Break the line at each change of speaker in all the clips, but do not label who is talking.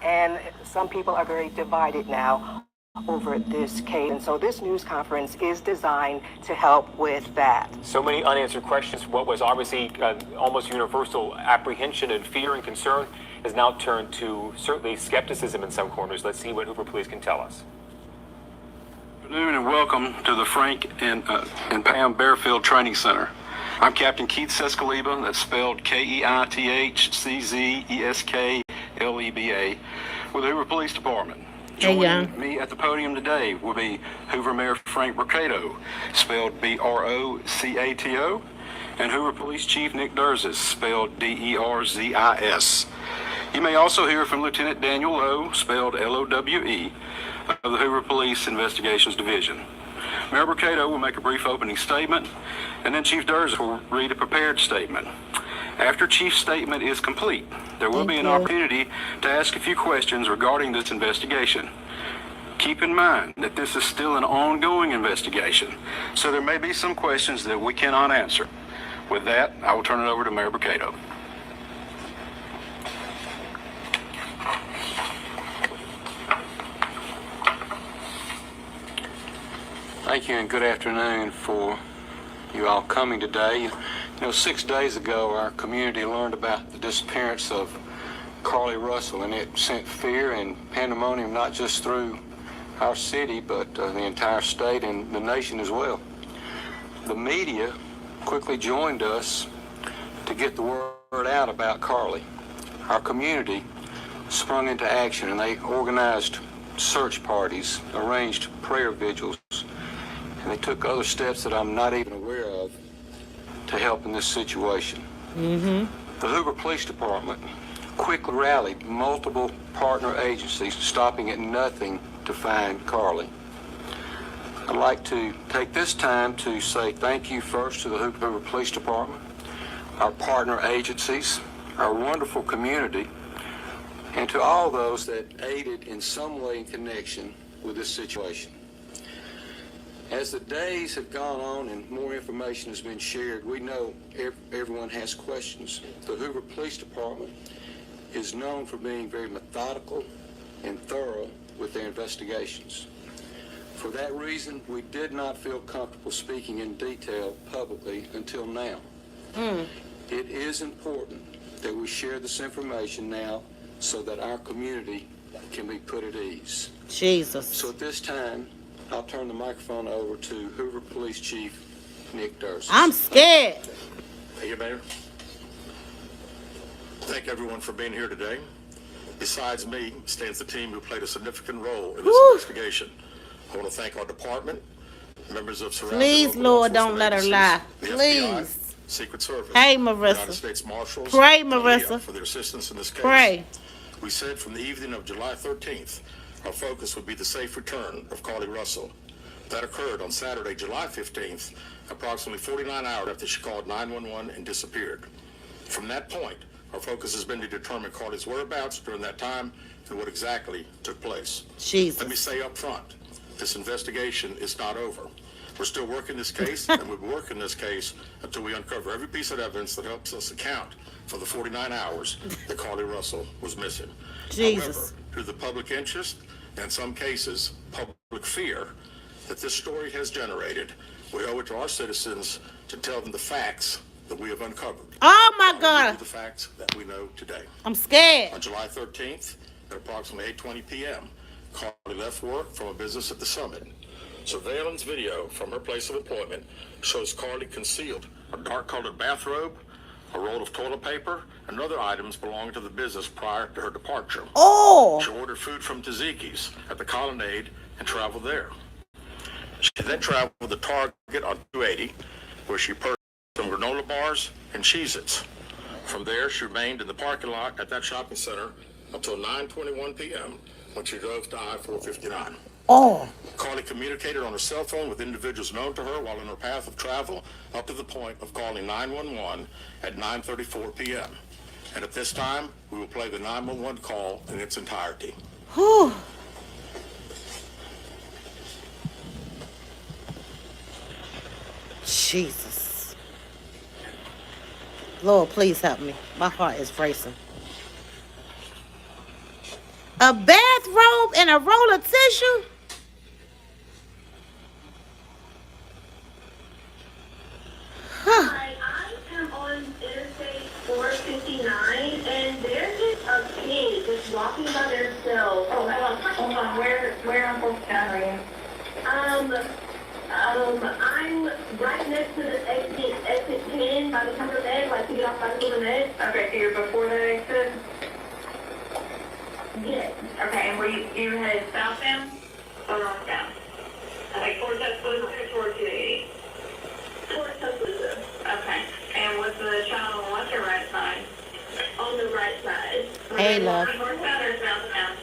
and some people are very divided now over this case. And so this news conference is designed to help with that.
So many unanswered questions. What was obviously almost universal apprehension and fear and concern has now turned to certainly skepticism in some corners. Let's see what Hoover Police can tell us.
Good afternoon and welcome to the Frank and Pam Bearfield Training Center. I'm Captain Keith Sescaleba, that's spelled Keithsescaleba, with the Hoover Police Department. Joining me at the podium today will be Hoover Mayor Frank Brocato, spelled Brocato, and Hoover Police Chief Nick Derzis, spelled Derzis. You may also hear from Lieutenant Daniel Lowe, spelled Lowe, of the Hoover Police Investigations Division. Mayor Brocato will make a brief opening statement, and then Chief Derzis will read a prepared statement. After Chief's statement is complete, there will be an opportunity to ask a few questions regarding this investigation. Keep in mind that this is still an ongoing investigation, so there may be some questions that we cannot answer. With that, I will turn it over to Mayor Brocato. Thank you and good afternoon for you all coming today. You know, 6 days ago, our community learned about the disappearance of Carlee Russell, and it sent fear and pandemonium not just through our city, but the entire state and the nation as well. The media quickly joined us to get the word out about Carlee. Our community sprung into action, and they organized search parties, arranged prayer vigils, and they took other steps that I'm not even aware of to help in this situation. The Hoover Police Department quickly rallied multiple partner agencies, stopping at nothing to find Carlee. I'd like to take this time to say thank you first to the Hoover Police Department, our partner agencies, our wonderful community, and to all those that aided in some way in connection with this situation. As the days have gone on and more information has been shared, we know everyone has questions. The Hoover Police Department is known for being very methodical and thorough with their investigations. For that reason, we did not feel comfortable speaking in detail publicly until now. It is important that we share this information now so that our community can be put at ease.
Jesus.
So at this time, I'll turn the microphone over to Hoover Police Chief Nick Derzis.
I'm scared.
Thank you, Mayor. Thank everyone for being here today. Besides me stands the team who played a significant role in this investigation. I want to thank our department, members of surrounding
Please, Lord, don't let her lie.
the
Please.
FBI, Secret Service,
Hey,
United
Marissa.
States Marshals,
Pray,
and
Marissa.
for their assistance in this case.
Pray.
We said from the evening of July 13th, our focus would be the safe return of Carlee Russell. That occurred on Saturday, July 15th, approximately 49 hours after she called 911 and disappeared. From that point, our focus has been to determine Carlee's whereabouts during that time and what exactly took place.
Jesus.
Let me say up front, this investigation is not over. We're still working this case, and we'll be working this case until we uncover every piece of evidence that helps us account for the 49 hours that Carlee Russell was missing.
Jesus.
However, through the public interest, and in some cases, public fear that this story has generated, we owe it to our citizens to tell them the facts that we have uncovered.
Oh, my God.
The facts that we know today.
I'm scared.
On July 13th, at approximately 8:20 p.m., Carlee left work from a business at the Summit. Surveillance video from her place of employment shows Carlee concealed a dark-colored bathrobe, a roll of toilet paper, and other items belonging to the business prior to her departure.
Oh.
She ordered food from Tzatziki's at the Colonnade and traveled there. She then traveled to Target on 280, where she purchased some granola bars and Cheez-Its. From there, she remained in the parking lot at that shopping center until 9:21 p.m. when she drove to I-459.
Oh.
Carlee communicated on her cell phone with individuals known to her while in her path of travel up to the point of calling 911 at 9:34 p.m. And at this time, we will play the 911 call in its entirety.
Whew. Jesus. Lord, please help me. My heart is racing. A bathrobe and a roll of tissue?
Hi, I am on Interstate 459, and there's just a kid just walking by themselves. Oh, hold on. Where on 459 are you? I'm right next to the exit 10 by the Timber Med, like to get off by the Timber Med. Okay, so you're before that exit? Yes. Okay, and were you headed southbound or northbound? Like towards Tuscaloosa or towards 280? Towards Tuscaloosa. Okay. And was the child on the left or right side? On the right side.
Hey, love.
Northbound or southbound?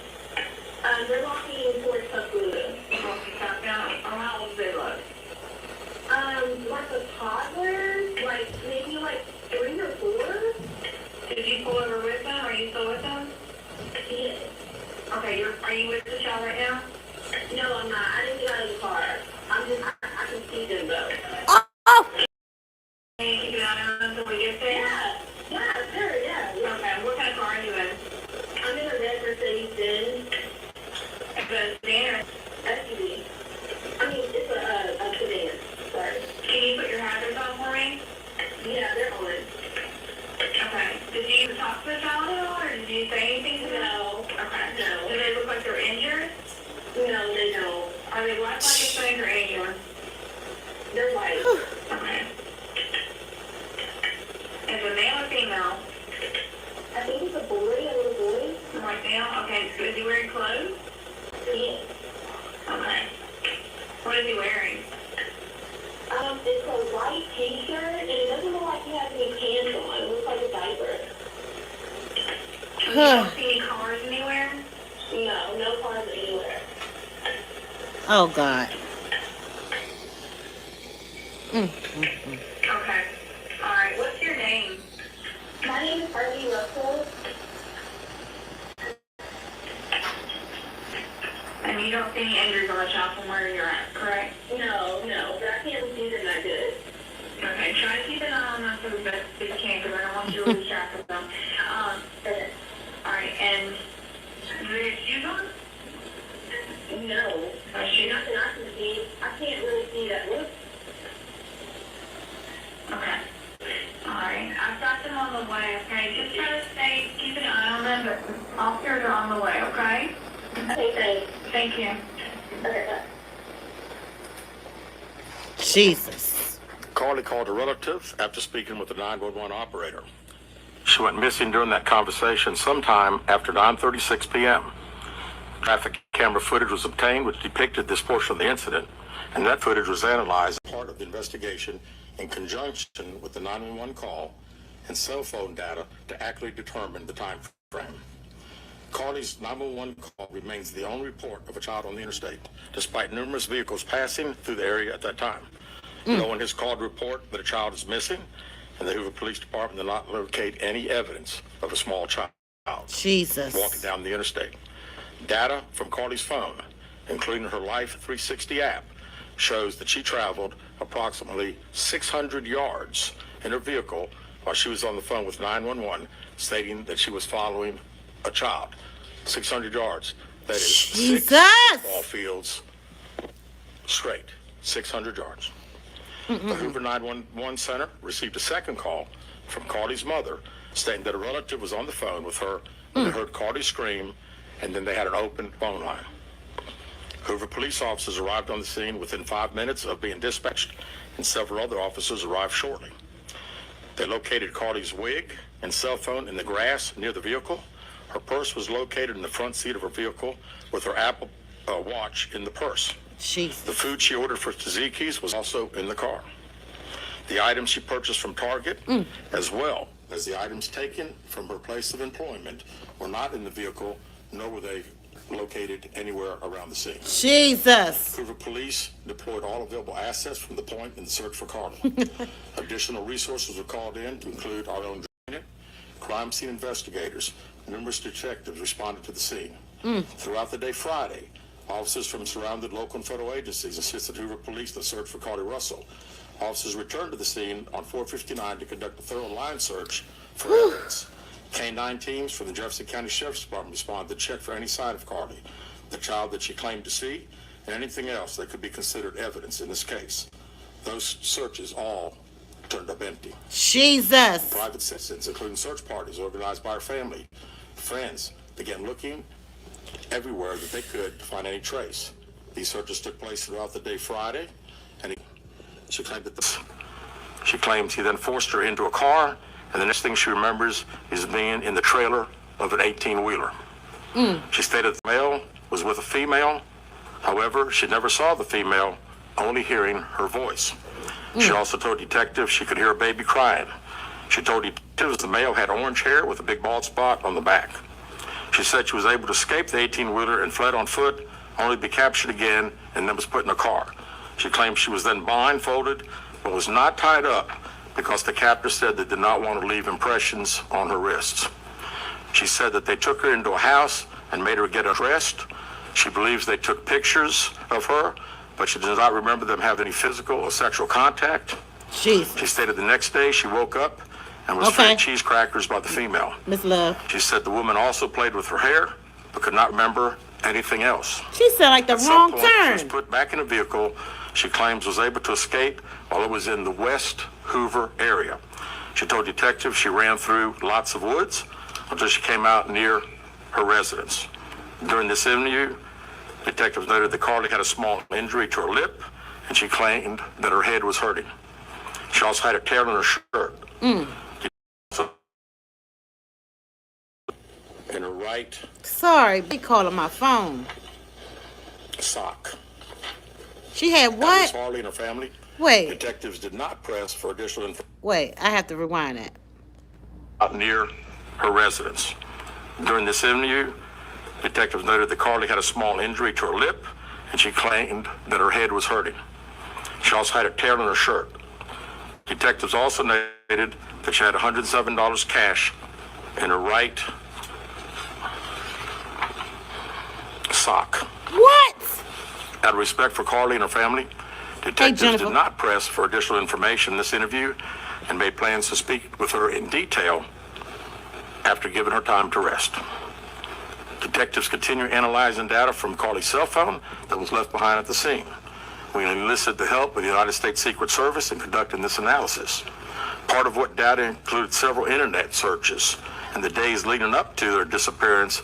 They're walking towards Tuscaloosa. Walking southbound. Oh, how old do they look? Like a toddler, like maybe like 3 or 4. Did you pull over with them? Are you still with them? Yes. Okay, are you with the child right now? No, I'm not. I didn't get out of the car. I can see them though.
Oh!
Can you keep an eye on them until we get there? Yeah, sure, yeah. Okay, what kind of car are you in? I'm in a red Mercedes-Benz. It's a sedan or SUV? I mean, it's a sedan. Sorry. Can you put your hazards on for me? Yeah, they're on. Okay. Did you talk to the child at all, or did you say anything to them? No. Okay. No. Do they look like they're injured? No, they don't. Are they black, Hispanic, or Asian? They're white. Okay. Is it male or female? I think it's a boy, a little boy. A white male? Okay. So is he wearing clothes? Yes. Okay. What is he wearing? It's a white t-shirt, and it doesn't look like he has any pants on. It looks like a diaper. You don't see any cars anywhere? No cars anywhere.
Oh, God.
Okay. All right. What's your name? My name is Carlee Russell. And you don't see any injuries on the child from where you're at, correct? No, but I can't see them that good. Okay, try to keep an eye on them for the best that you can, because I don't want you to lose track of them. Okay. All right, and do they have shoes on? No. Shoes? Nothing I can see. I can't really see that. Look. Okay. All right, I've got them on the way, okay? Just try to keep an eye on them, but officers are on the way, okay? Okay, thanks. Thank you. Okay, bye.
Jesus.
Carlee called a relative after speaking with the 911 operator. She went missing during that conversation sometime after 9:36 p.m. Traffic camera footage was obtained which depicted this portion of the incident, and that footage was analyzed as part of the investigation in conjunction with the 911 call and cell phone data to accurately determine the time frame. Carlee's 911 call remains the only report of a child on the interstate, despite numerous vehicles passing through the area at that time. No one has called to report that a child is missing, and the Hoover Police Department did not locate any evidence of a small child
Jesus.
walking down the interstate. Data from Carlee's phone, including her Life 360 app, shows that she traveled approximately 600 yards in her vehicle while she was on the phone with 911, stating that she was following a child. 600 yards. That is
Jesus.
6 football fields straight. 600 yards. The Hoover 911 Center received a second call from Carlee's mother stating that a relative was on the phone with her when they heard Carlee scream, and then they had an open phone line. Hoover police officers arrived on the scene within 5 minutes of being dispatched, and several other officers arrived shortly. They located Carlee's wig and cell phone in the grass near the vehicle. Her purse was located in the front seat of her vehicle with her Apple Watch in the purse.
Jesus.
The food she ordered for Tzatziki's was also in the car. The items she purchased from Target, as well as the items taken from her place of employment, were not in the vehicle, nor were they located anywhere around the scene.
Jesus.
Hoover police deployed all available assets from the point in the search for Carlee. Additional resources were called in to include our own unit, crime scene investigators. Numerous detectives responded to the scene. Throughout the day Friday, officers from surrounding local and federal agencies assisted Hoover police in the search for Carlee Russell. Officers returned to the scene on 459 to conduct a thorough line search for evidence. K-9 teams from the Jefferson County Sheriff's Department responded to check for any sign of Carlee, the child that she claimed to see, and anything else that could be considered evidence in this case. Those searches all turned up empty.
Jesus.
Private citizens, including search parties organized by her family, friends, began looking everywhere that they could to find any trace. These searches took place throughout the day Friday, and she claims he then forced her into a car, and the next thing she remembers is being in the trailer of an 18-wheeler. She stated the male was with a female. However, she never saw the female, only hearing her voice. She also told detectives she could hear a baby crying. She told detectives the male had orange hair with a big bald spot on the back. She said she was able to escape the 18-wheeler and fled on foot, only to be captured again and then was put in a car. She claimed she was then blindfolded but was not tied up because the captor said they did not want to leave impressions on her wrists. She said that they took her into a house and made her get undressed. She believes they took pictures of her, but she does not remember them having any physical or sexual contact.
Jesus.
She stated the next day she woke up and was fed cheese crackers by the female.
Miss Love.
She said the woman also played with her hair, but could not remember anything else.
She said like the
At
wrong
some point, she was
turn.
put back in a vehicle she claims was able to escape while it was in the West Hoover area. She told detectives she ran through lots of woods until she came out near her residence. During this interview, detectives noted that Carlee had a small injury to her lip, and she claimed that her head was hurting. She also had a tear in her shirt. In her right
Sorry, be calling my phone.
sock.
She had
Miss
what?
Carlee and her family.
Wait,
Detectives did not press for additional information
wait. I have to rewind that.
near her residence. During this interview, detectives noted that Carlee had a small injury to her lip, and she claimed that her head was hurting. She also had a tear in her shirt. Detectives also noted that she had $107 cash in her right sock.
What?
Out of respect for Carlee and her family, detectives
Jennifer.
did not press for additional information in this interview and made plans to speak with her in detail after giving her time to rest. Detectives continue analyzing data from Carlee's cell phone that was left behind at the scene. We enlisted the help of the United States Secret Service in conducting this analysis. Part of what data included several internet searches in the days leading up to their disappearance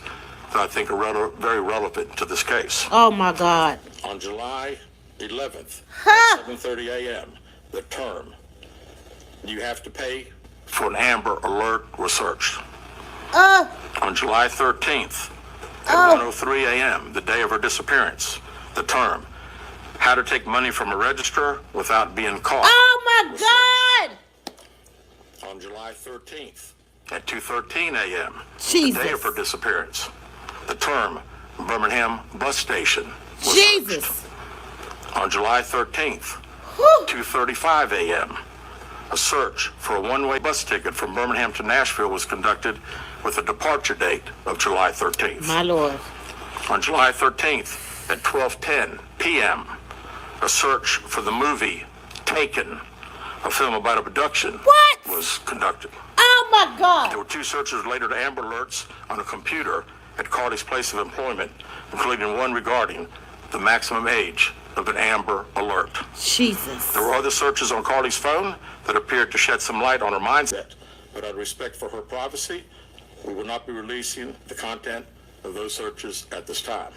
that I think are very relevant to this case.
Oh my God.
On July 11th
Ha!
at 7:30 a.m., the term "you have to pay for an Amber Alert" was searched. On July 13th at 1:03 a.m., the day of her disappearance, the term "how to take money from a register without being caught"
Oh my
was
God.
searched. On July 13th at 2:13 a.m., the
Jesus.
day of her disappearance, the term "Birmingham Bus Station" was
Jesus.
searched. On July 13th,
Whew.
2:35 a.m., a search for a one-way bus ticket from Birmingham to Nashville was conducted with a departure date of July 13th.
My Lord.
On July 13th at 12:10 p.m., a search for the movie Taken, a film about abduction,
What?
was conducted.
Oh my
There
God.
were two searches related to Amber Alerts on a computer at Carlee's place of employment, including one regarding the maximum age of an Amber Alert.
Jesus.
There were other searches on Carlee's phone that appeared to shed some light on her mindset. But out of respect for her privacy, we will not be releasing the content of those searches at this time.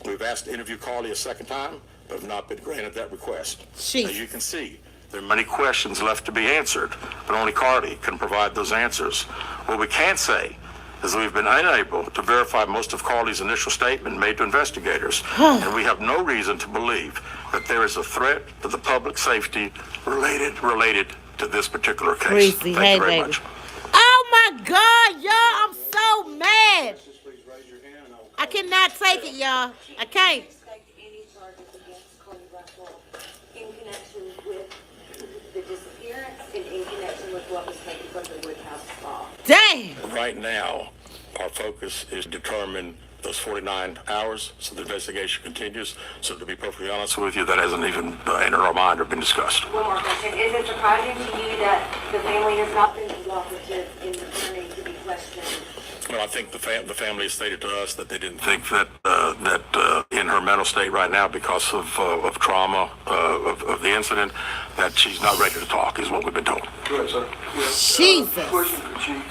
We've asked to interview Carlee a second time, but have not been granted that request.
Jesus.
As you can see, there are many questions left to be answered, but only Carlee can provide those answers. What we can say is we've been unable to verify most of Carlee's initial statement made to investigators, and we have no reason to believe that there is a threat to the public safety related to this particular case.
Crazy.
Thank
Hey,
you very
baby.
much.
Oh my God, y'all. I'm so mad. I cannot take it, y'all. I can't.
Expect any charges against Carlee Russell in connection with the disappearance and in connection with what was taken from the Woodhouse Spa.
Dang.
Right now, our focus is to determine those 49 hours, so the investigation continues. So to be perfectly honest with you, that hasn't even entered our mind or been discussed.
One more question. Is it surprising to you that the family has not been cooperative in returning to be
Well, I think the family has stated to us that they didn't think that in her mental state right now, because of trauma of the incident, that she's not ready to talk, is what we've been told.
Right, sir. Yeah.
Jesus.
Question for Chief.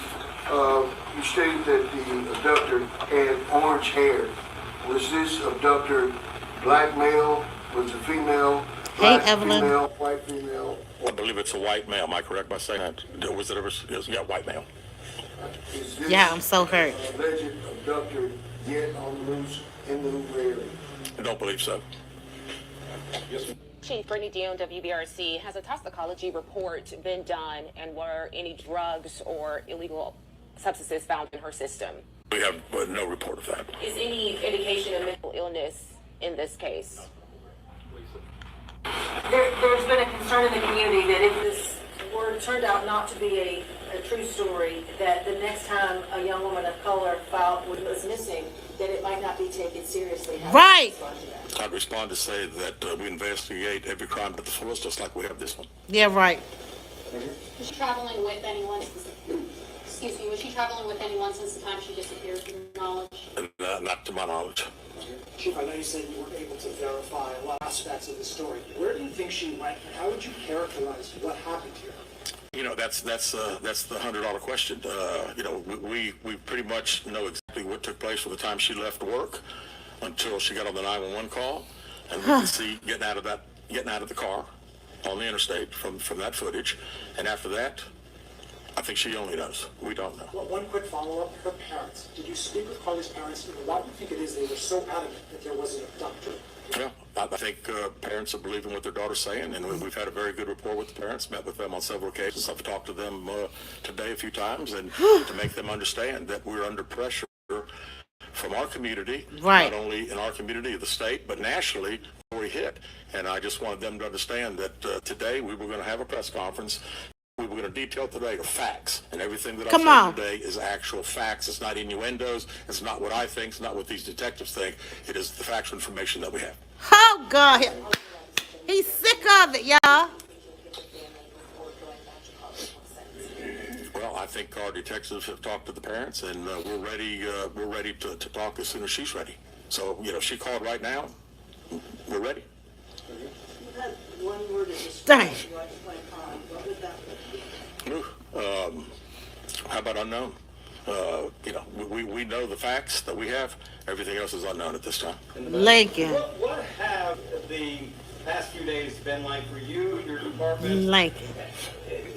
You stated that the abductor had orange hair. Was this abductor black male? Was it female? Black
Evelyn.
female, white female?
I believe it's a white male. Am I correct by saying that? Was it ever? Yeah, white male.
Is this
Yeah, I'm so hurt.
alleged abductor yet on the loose in the Hoover area?
I don't believe so.
Chief Brittany Dion, WBRC, has a toxicology report been done, and were any drugs or illegal substances found in her system?
We have no report of that.
Is any indication of mental illness in this case?
There's been a concern in the community that if this turned out not to be a true story, that the next time a young woman of color was missing, that it might not be taken seriously.
Right.
I'd respond to say that we investigate every crime to the fullest, just like we have this one.
Yeah, right.
Was she traveling with anyone? Excuse me. Was she traveling with anyone since the time she disappeared? To your knowledge?
Not to my knowledge.
Chief, I know you said you weren't able to verify a lot of aspects of the story. Where do you think she went, and how would you characterize what happened to her?
You know, that's the $100 question. You know, we pretty much know exactly what took place from the time she left work until she got on the 911 call, and we can see getting out of the car on the interstate from that footage. And after that, I think she only knows. We don't know.
Well, one quick follow-up. Her parents. Did you speak with Carlee's parents? Why do you think it is they were so adamant that there was an abductor?
Well, I think parents are believing what their daughter's saying, and we've had a very good rapport with the parents, met with them on several occasions. I've talked to them today a few times, and to make them understand that we're under pressure from our community,
Right.
not only in our community of the state, but nationally, before we hit. And I just wanted them to understand that today we were going to have a press conference. We were going to detail today the facts, and everything that I said today is actual facts. It's not innuendos. It's not what I think. It's not what these detectives think. It is the factual information that we have.
Oh, God. He's sick of it, y'all.
Well, I think our detectives have talked to the parents, and we're ready. We're ready to talk as soon as she's ready. So, you know, if she called right now, we're ready.
One word of
Dang.
description. What would that be?
How about unknown? You know, we know the facts that we have. Everything else is unknown at this time.
Lincoln.
What have the past few days been like for you, your department?
Lincoln.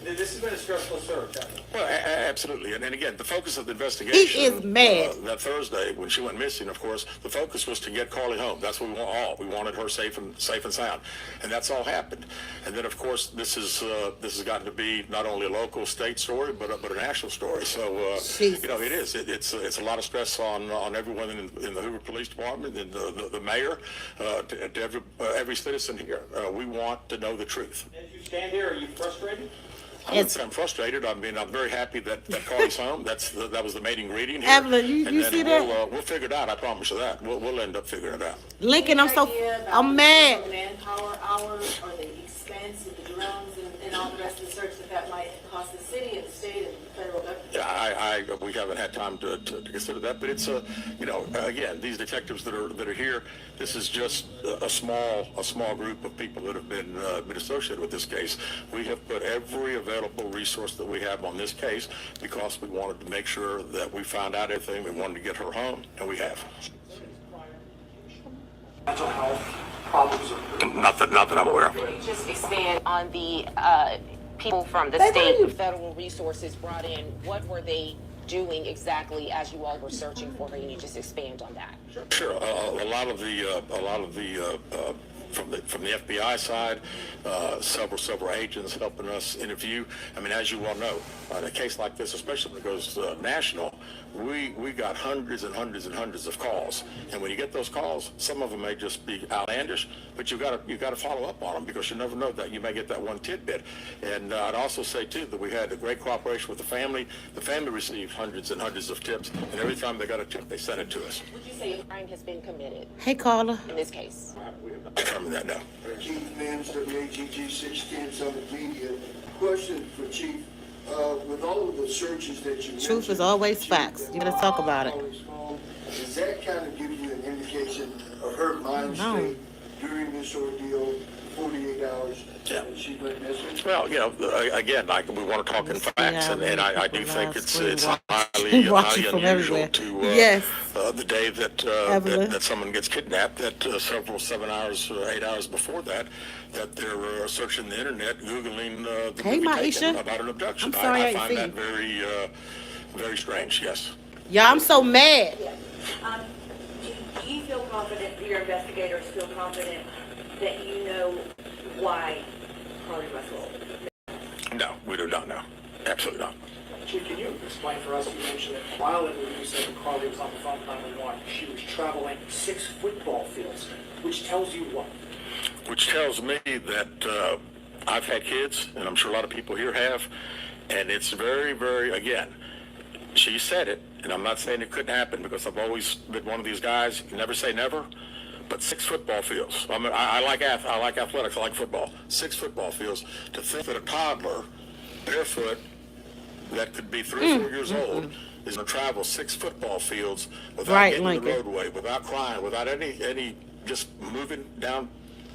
This has been a stressful search.
Well, absolutely. And again, the focus of the investigation.
He is mad.
That Thursday, when she went missing, of course, the focus was to get Carlee home. That's what we want all. We wanted her safe and sound, and that's all happened. And then, of course, this has gotten to be not only a local state story, but a national story. So, you know, it is. It's a lot of stress on everyone in the Hoover Police Department, and the mayor, to every citizen here. We want to know the truth.
As you stand here, are you frustrated?
I'm frustrated. I mean, I'm very happy that Carlee's home. That was the main ingredient here.
Evelyn, you see that?
We'll figure it out. I promise you that. We'll end up figuring it out.
Lincoln, I'm
The
mad.
manpower hours or the expense of the drones and all the rest of the search that might cost the city and the state and the federal government.
Yeah, we haven't had time to consider that, but it's you know, again, these detectives that are here. This is just a small group of people that have been associated with this case. We have put every available resource that we have on this case because we wanted to make sure that we found out everything. We wanted to get her home, and we have.
Mental health problems.
Not that I'm aware of.
Can you just expand on the people from the state and federal resources brought in? What were they doing exactly as you all were searching for her? Can you just expand on that?
Sure. A lot of the from the FBI side, several agents helping us interview. I mean, as you well know, in a case like this, especially when it goes national, we got hundreds and hundreds and hundreds of calls. And when you get those calls, some of them may just be outlandish, but you got to follow up on them because you never know that you may get that one tidbit. And I'd also say too that we had a great cooperation with the family. The family received hundreds and hundreds of tips, and every time they got a tip, they sent it to us.
Would you say a crime has been committed
Hey, Carla.
in this case?
Determine that now.
Chief Mims, WAGG 610 Summit Media. Question for Chief. with all of the searches that you
Truth
mentioned,
is always facts. You better talk about it.
Does that kind of give you an indication of her mind state during this ordeal, 48 hours that she went missing?
Well, again, we want to talk in facts, and I do think it's highly unusual to the day that someone gets kidnapped, that several 8 hours before that they're searching the internet, Googling the movie Taken about an abduction. I find that very, very strange, yes.
Yeah, I'm so mad.
Do you feel confident, do your investigators feel confident that you know why Carlee Russell?
No, we do not know. Absolutely not.
Chief, can you explain for us, you mentioned that while it was, you said that Carlee was on the phone with 911, she was traveling 6 football fields, which tells you what?
Which tells me that I've had kids, and I'm sure a lot of people here have, and it's very, very, again, she said it, and I'm not saying it couldn't happen because I've always been one of these guys, you never say never, but 6 football fields. I mean, I like athletics, I like football. 6 football fields. To think that a toddler, barefoot, that could be 3 or 4 years old, is going to travel 6 football fields without getting the roadway, without crying, without any just moving down.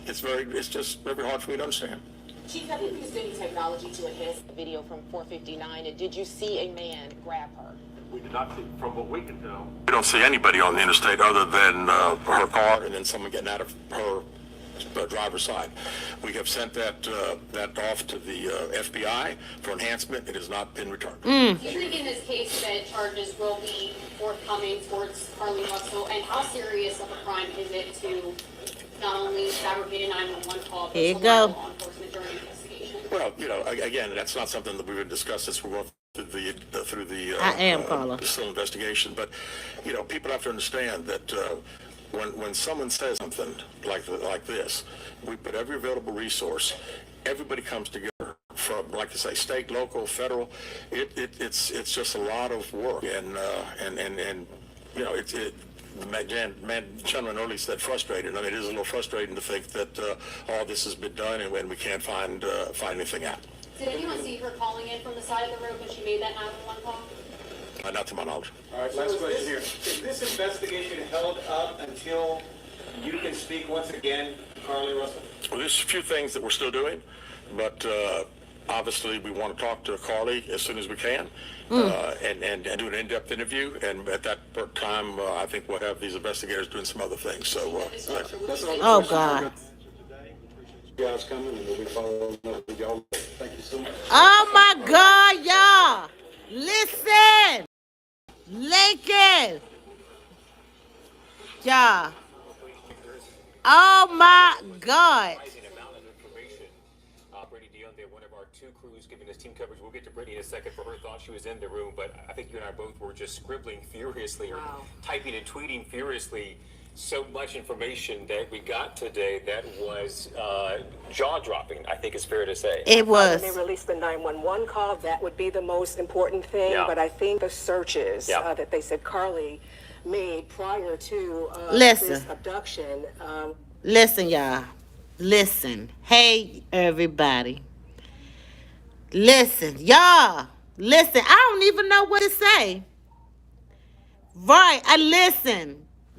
It's just very hard for me to understand.
Chief, have you used any technology to enhance the video from 459, and did you see a man grab her?
We did not see, from what we can tell. We don't see anybody on the interstate other than her car and then someone getting out of her driver's side. We have sent that off to the FBI for enhancement. It has not been returned.
Do you think in this case that charges will be forthcoming towards Carlee Russell, and how serious of a crime is it to not only fabricate a 911 call, but to law enforcement during investigation?
Well, again, that's not something that we would discuss as we're going through the still investigation. But people have to understand that when someone says something like this, we put every available resource. Everybody comes together from, like I say, state, local, federal. It's just a lot of work, and the gentleman earlier said frustrated. I mean, it is a little frustrating to think that all this has been done and we can't find anything out.
Did anyone see her calling in from the side of the road when she made that 911 call?
Not to my knowledge.
All right, last question here. Is this investigation held up until you can speak once again, Carlee Russell?
Well, there's a few things that we're still doing, but obviously we want to talk to Carlee as soon as we can and do an in-depth interview. And at that time, I think we'll have these investigators doing some other things. So,
oh, God.
You guys coming, and we'll be following up with y'all. Thank you so much.
Oh, my God, y'all. Listen. Lincoln. Yeah. Oh, my God.
Brittany Dion there, one of our 2 crews giving us team coverage. We'll get to Brittany in a second for her thought. She was in the room, but I think you and I both were just scribbling furiously or typing and tweeting furiously. So much information that we got today that was jaw-dropping, I think is fair to say.
It was.
When they released the 911 call, that would be the most important thing.
Yeah.
But I think the searches that they said Carlee made prior to
Listen.
this abduction.
Listen, y'all. Listen. Hey, everybody. Listen. Y'all. Listen. I don't even know what to say. Right.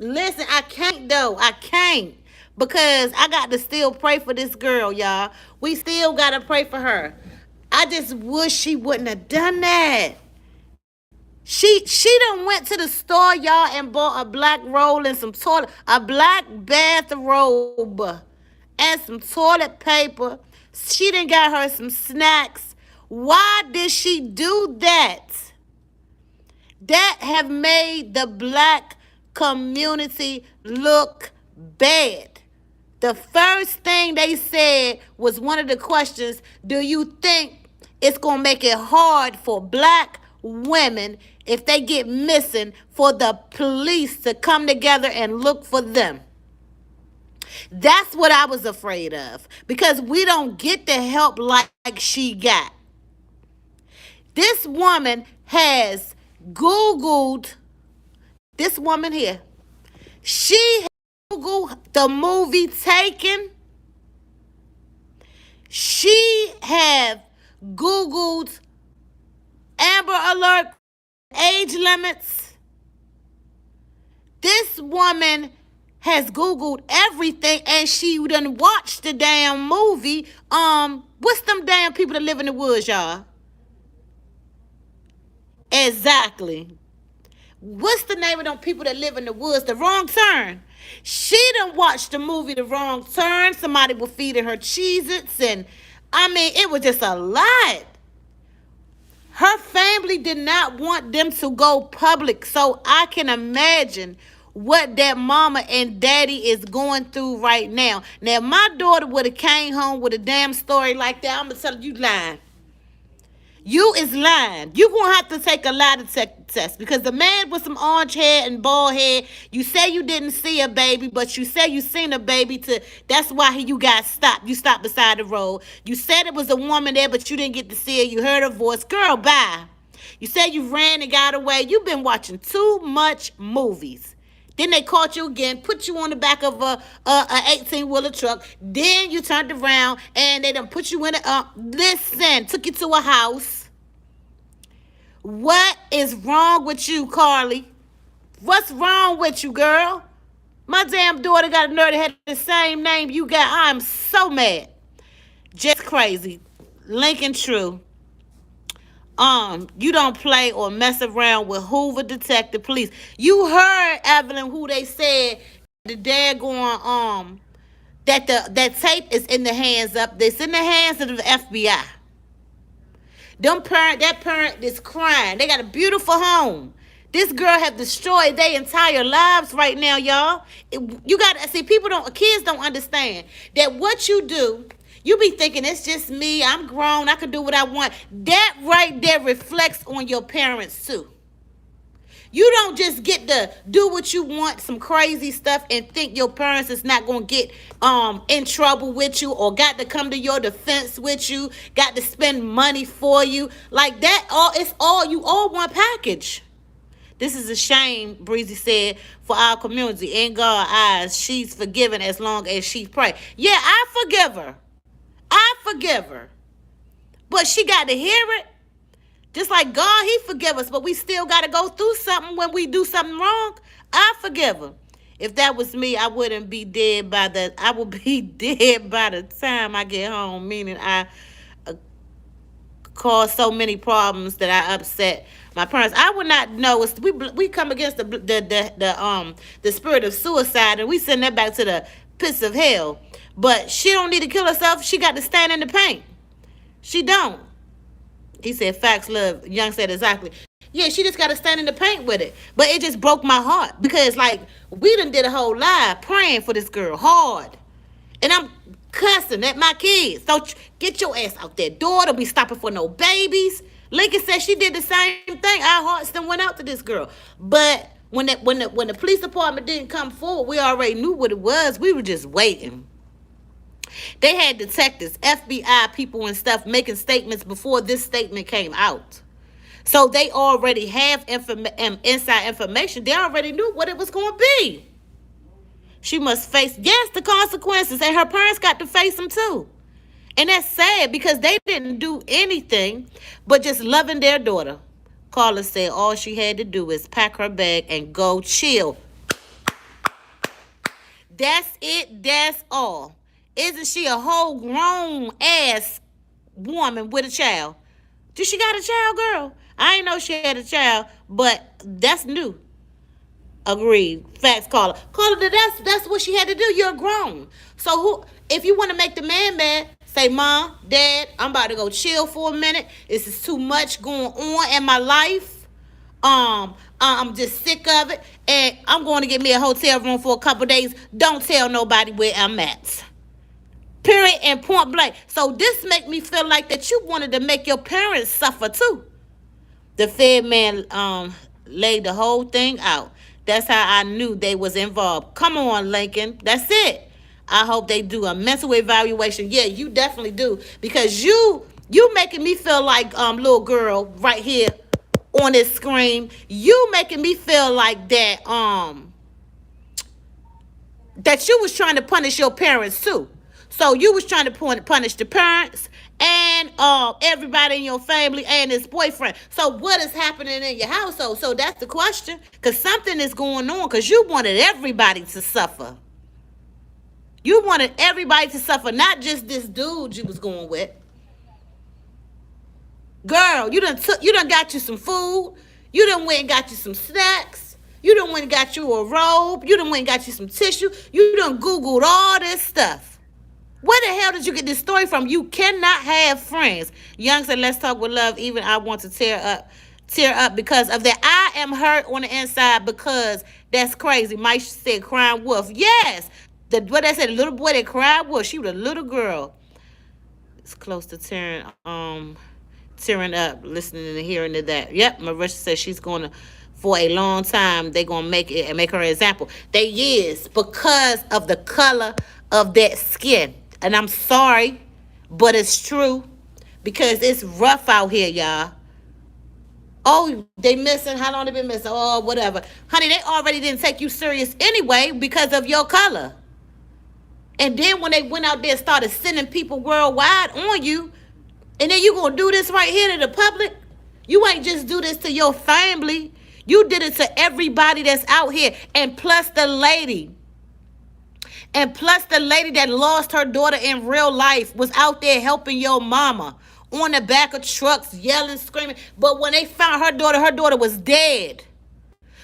Listen, I can't though. I can't. Because I got to still pray for this girl, y'all. We still got to pray for her. I just wish she wouldn't have done that. She done went to the store, y'all, and bought a black roll and a black bathrobe and some toilet paper. She done got her some snacks. Why did she do that? That have made the black community look bad. The first thing they said was one of the questions, do you think it's going to make it hard for black women if they get missing for the police to come together and look for them? That's what I was afraid of, because we don't get the help like she got. This woman has Googled, this woman here, she Googled the movie Taken. She have Googled Amber Alert, age limits. This woman has Googled everything and she done watched the damn movie. What's them damn people that live in the woods, y'all? Exactly. What's the name of them people that live in the woods? The Wrong Turn. She done watched the movie The Wrong Turn. Somebody was feeding her Cheez-Its, and I mean, it was just a lot. Her family did not want them to go public, so I can imagine what that mama and daddy is going through right now. Now, if my daughter would have came home with a damn story like that, I'm going to tell you lying. You is lying. You gonna have to take a lie detector test because the man with some orange hair and bald head, you say you didn't see a baby, but you say you seen a baby that's why you got stopped. You stopped beside the road. You said it was a woman there, but you didn't get to see her. You heard her voice. Girl, bye. You said you ran and got away. You've been watching too much movies. Then they caught you again, put you on the back of a 18-wheeler truck. Then you turned around and they done put you in took you to a house. What is wrong with you, Carlee? What's wrong with you, girl? My damn daughter got a nerve that had the same name you got. I'm so mad. Just crazy. Lincoln True. You don't play or mess around with Hoover Detective Police. You heard, Evelyn, who they said the dad going that tape is in the hands of. It's in the hands of the FBI. That parent is crying. They got a beautiful home. This girl have destroyed their entire lives right now, y'all. You gotta see, kids don't understand that what you do. You be thinking it's just me. I'm grown. I can do what I want. That right there reflects on your parents too. You don't just get to do what you want, some crazy stuff, and think your parents is not going to get in trouble with you or got to come to your defense with you, got to spend money for you. Like that, it's all one package. This is a shame, Breezy said, for our community. In God's eyes, she's forgiven as long as she pray. Yeah, I forgive her. But she got to hear it. Just like God, he forgive us, but we still got to go through something when we do something wrong. I forgive her. If that was me, I would be dead by the time I get home, meaning I caused so many problems that I upset my parents. I would not know. We come against the spirit of suicide, and we send that back to the pits of hell. But she don't need to kill herself. She got to stand in the paint. She don't. He said, facts, love. Young said exactly. Yeah, she just got to stand in the paint with it. But it just broke my heart because, like, we done did a whole live praying for this girl hard. And I'm cussing at my kids. Don't get your ass out there door. Don't be stopping for no babies. Lincoln said she did the same thing. Our hearts then went out to this girl. But when the police department didn't come forward, we already knew what it was. We were just waiting. They had detectives, FBI people and stuff making statements before this statement came out. So they already have inside information. They already knew what it was going to be. She must face, yes, the consequences. And her parents got to face them too. And that's sad because they didn't do anything but just loving their daughter. Carla said all she had to do is pack her bag and go chill. That's it. That's all. Isn't she a whole grown ass woman with a child? Do she got a child, girl? I ain't know she had a child, but that's new. Agreed. Facts, Carla. Carla, that's what she had to do. You're grown. So if you want to make the man mad, say, Mom, Dad, I'm about to go chill for a minute. This is too much going on in my life. I'm just sick of it, and I'm going to get me a hotel room for a couple days. Don't tell nobody where I'm at. Period and point blank. So this make me feel like that you wanted to make your parents suffer too. The Fed man laid the whole thing out. That's how I knew they was involved. Come on, Lincoln. That's it. I hope they do a mental evaluation. Yeah, you definitely do. Because you making me feel like little girl right here on this screen. You making me feel like that that you was trying to punish your parents too. So you was trying to punish the parents and everybody in your family and his boyfriend. So what is happening in your household? So that's the question. Because something is going on, because you wanted everybody to suffer. You wanted everybody to suffer, not just this dude you was going with. Girl, you done got you some food. You done went and got you some snacks. You done went and got you a robe. You done went and got you some tissue. You done Googled all this stuff. Where the hell did you get this story from? You cannot have friends. Young said, let's talk with love. Even I want to tear up because of that. I am hurt on the inside because that's crazy. Mike said crying wolf. Yes. What they said, the little boy that cried wolf. She was a little girl. It's close to tearing up, listening and hearing to that. Yep, Marisha says she's going to, for a long time, they're going to make her an example. They is because of the color of that skin. And I'm sorry, but it's true. Because it's rough out here, y'all. Oh, they missing? How long they been missing? Oh, whatever. Honey, they already didn't take you serious anyway because of your color. And then when they went out there and started sending people worldwide on you, and then you gonna do this right here to the public? You ain't just do this to your family. You did it to everybody that's out here. And plus the lady that lost her daughter in real life was out there helping your mama on the back of trucks, yelling, screaming. But when they found her daughter was dead.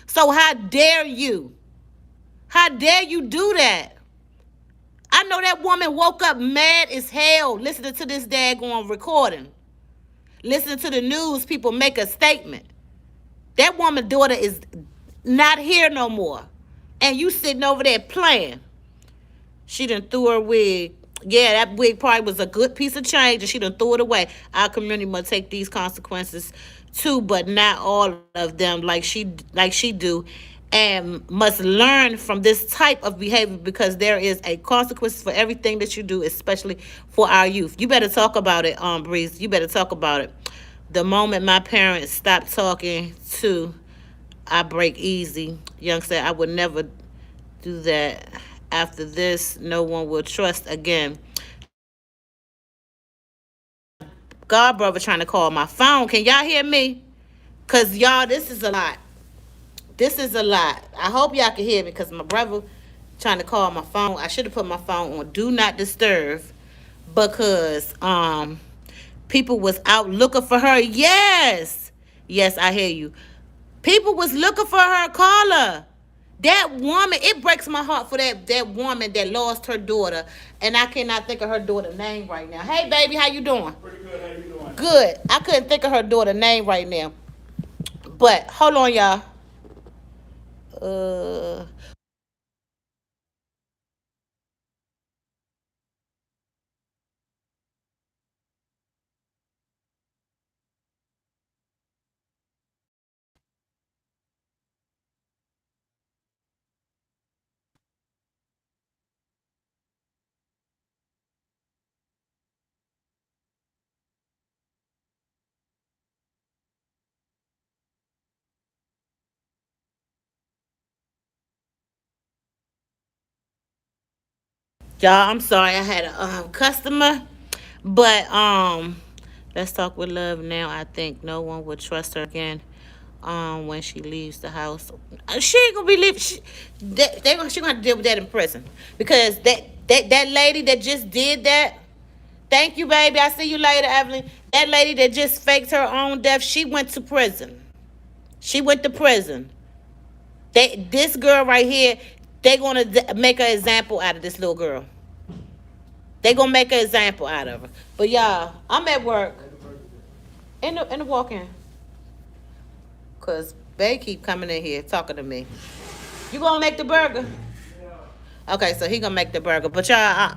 So how dare you? How dare you do that? I know that woman woke up mad as hell listening to this daggone recording. Listening to the news people make a statement. That woman's daughter is not here no more. And you sitting over there playing. She done threw her wig. Yeah, that wig probably was a good piece of change and she done threw it away. Our community must take these consequences too, but not all of them like she do. And must learn from this type of behavior because there is a consequence for everything that you do, especially for our youth. You better talk about it, Breeze. You better talk about it. The moment my parents stop talking to, I break easy. Young said, I would never do that. After this, no one will trust again. God, brother, trying to call my phone. Can y'all hear me? Because, y'all, this is a lot. This is a lot. I hope y'all can hear me because my brother trying to call my phone. I should have put my phone on Do Not Disturb because people was out looking for her. Yes. Yes, I hear you. People was looking for her. Call her. That woman, it breaks my heart for that woman that lost her daughter. And I cannot think of her daughter's name right now. Hey, baby, how you doing?
Pretty good. How you doing?
Good. I couldn't think of her daughter's name right now. But hold on, y'all. Y'all, I'm sorry. I had a customer. But let's talk with love now. I think no one would trust her again when she leaves the house. She ain't gonna be leaving. She gonna have to deal with that in prison. Because that lady that just did that, thank you, baby. I see you later, Evelyn. That lady that just faked her own death, she went to prison. She went to prison. This girl right here, they gonna make an example out of this little girl. They gonna make an example out of her. But y'all, I'm at work. In the walk-in. Cause they keep coming in here talking to me. You gonna make the burger? Okay, so he gonna make the burger. But y'all,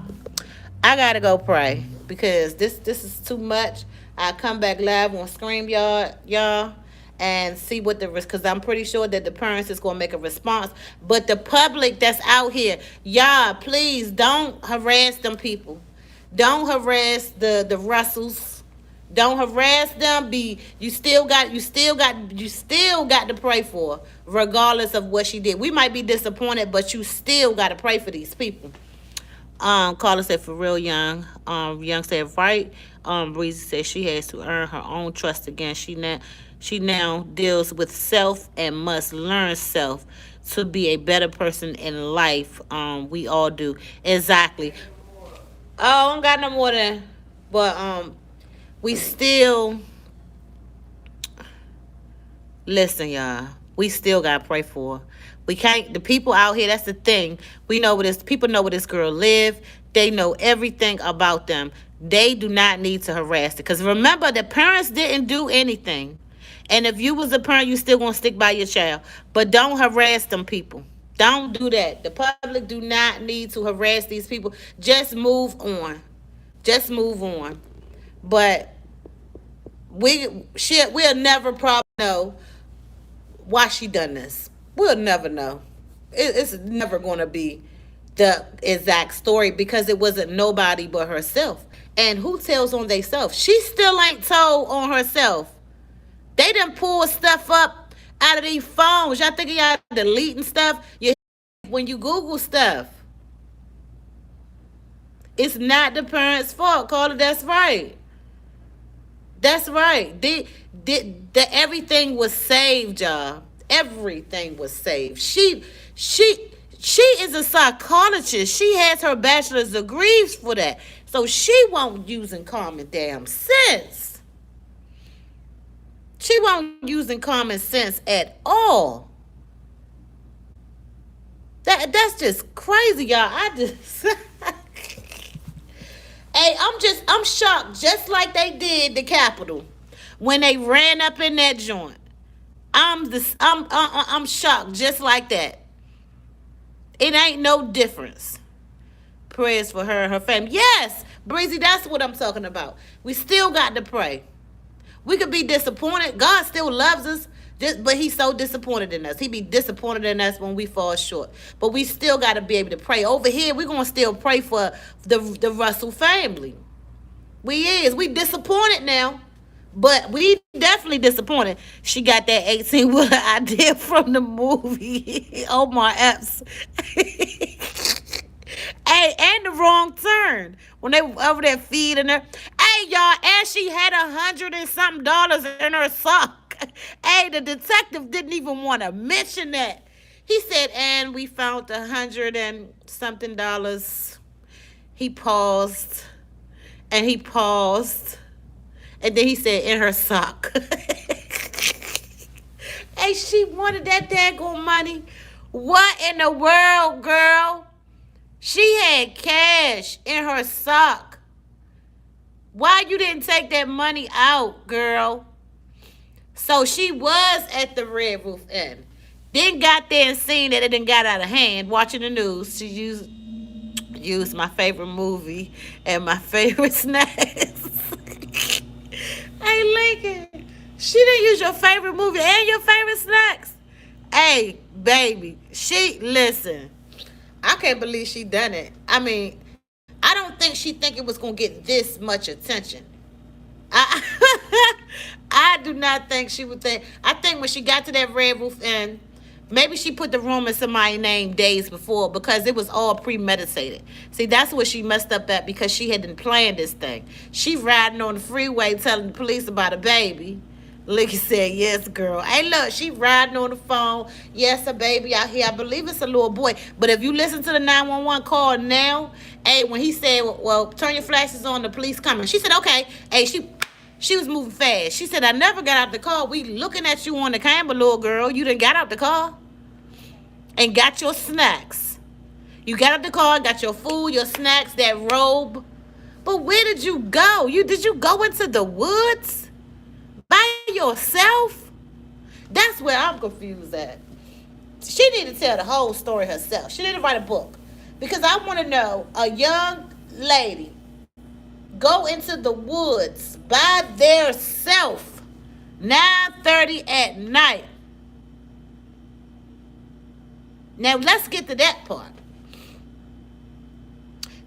I gotta go pray. Because this is too much. I come back live on StreamYard, y'all. And see what because I'm pretty sure that the parents is going to make a response. But the public that's out here, y'all, please don't harass them people. Don't harass the Russells. Don't harass them. You still got to pray for her, regardless of what she did. We might be disappointed, but you still got to pray for these people. Carla said for real, Young. Young said right. Breezy said she has to earn her own trust again. She now deals with self and must learn self to be a better person in life. We all do. Exactly. Oh, I don't got no more than, but we still listen, y'all. We still gotta pray for her. We can't. The people out here. That's the thing. We know where this. People know where this girl live. They know everything about them. They do not need to harass it. Because remember, the parents didn't do anything. And if you was a parent, you still gonna stick by your child. But don't harass them people. Don't do that. The public do not need to harass these people. Just move on. Just move on. But we'll never probably know why she done this. We'll never know. It's never going to be the exact story because it wasn't nobody but herself. And who tells on theyself? She still ain't told on herself. They done pull stuff up out of these phones. Y'all thinking y'all deleting stuff? When you Google stuff, it's not the parents' fault. Carla, that's right. That's right. Everything was saved, y'all. Everything was saved. She is a psychologist. She has her bachelor's degrees for that. So she won't using common damn sense. She won't using common sense at all. That's just crazy, y'all. I just Hey, I'm shocked, just like they did the Capitol when they ran up in that joint. I'm shocked, just like that. It ain't no difference. Prayers for her and her family. Yes, Breezy, that's what I'm talking about. We still got to pray. We could be disappointed. God still loves us, but he's so disappointed in us. He be disappointed in us when we fall short. But we still got to be able to pray. Over here, we're going to still pray for the Russell family. We disappointed now, but we definitely disappointed. She got that 18-wheeler idea from the movie Omar Epps. Hey, and the wrong turn when they were over there feeding her. Hey, y'all, and she had $100 and something in her sock. Hey, the detective didn't even want to mention that. He said, and we found $100 and something. He paused, and and then he said, in her sock. Hey, she wanted that daggone money. What in the world, girl? She had cash in her sock. Why you didn't take that money out, girl? So she was at the Red Roof Inn. Then got there and seen that it done got out of hand. Watching the news. She used my favorite movie and my favorite snacks. Hey, Lincoln. She didn't use your favorite movie and your favorite snacks. Hey, baby. Listen. I can't believe she done it. I mean, I don't think she think it was going to get this much attention. I do not think she would think. I think when she got to that Red Roof Inn, maybe she put the room in somebody's name days before because it was all premeditated. See, that's what she messed up at because she hadn't planned this thing. She riding on the freeway telling the police about a baby. Licky said, yes, girl. Hey, look, she riding on the phone. Yes, a baby out here. I believe it's a little boy. But if you listen to the 911 call now, hey, when he said, well, turn your flashes on, the police coming. She said, okay. Hey, she was moving fast. She said, I never got out the car. We looking at you on the camera, little girl. You done got out the car and got your snacks. You got out the car, got your food, your snacks, that robe. But where did you go? Did you go into the woods? By yourself? That's where I'm confused at. She need to tell the whole story herself. She need to write a book. Because I want to know, a young lady go into the woods by their self 9:30 at night. Now let's get to that part.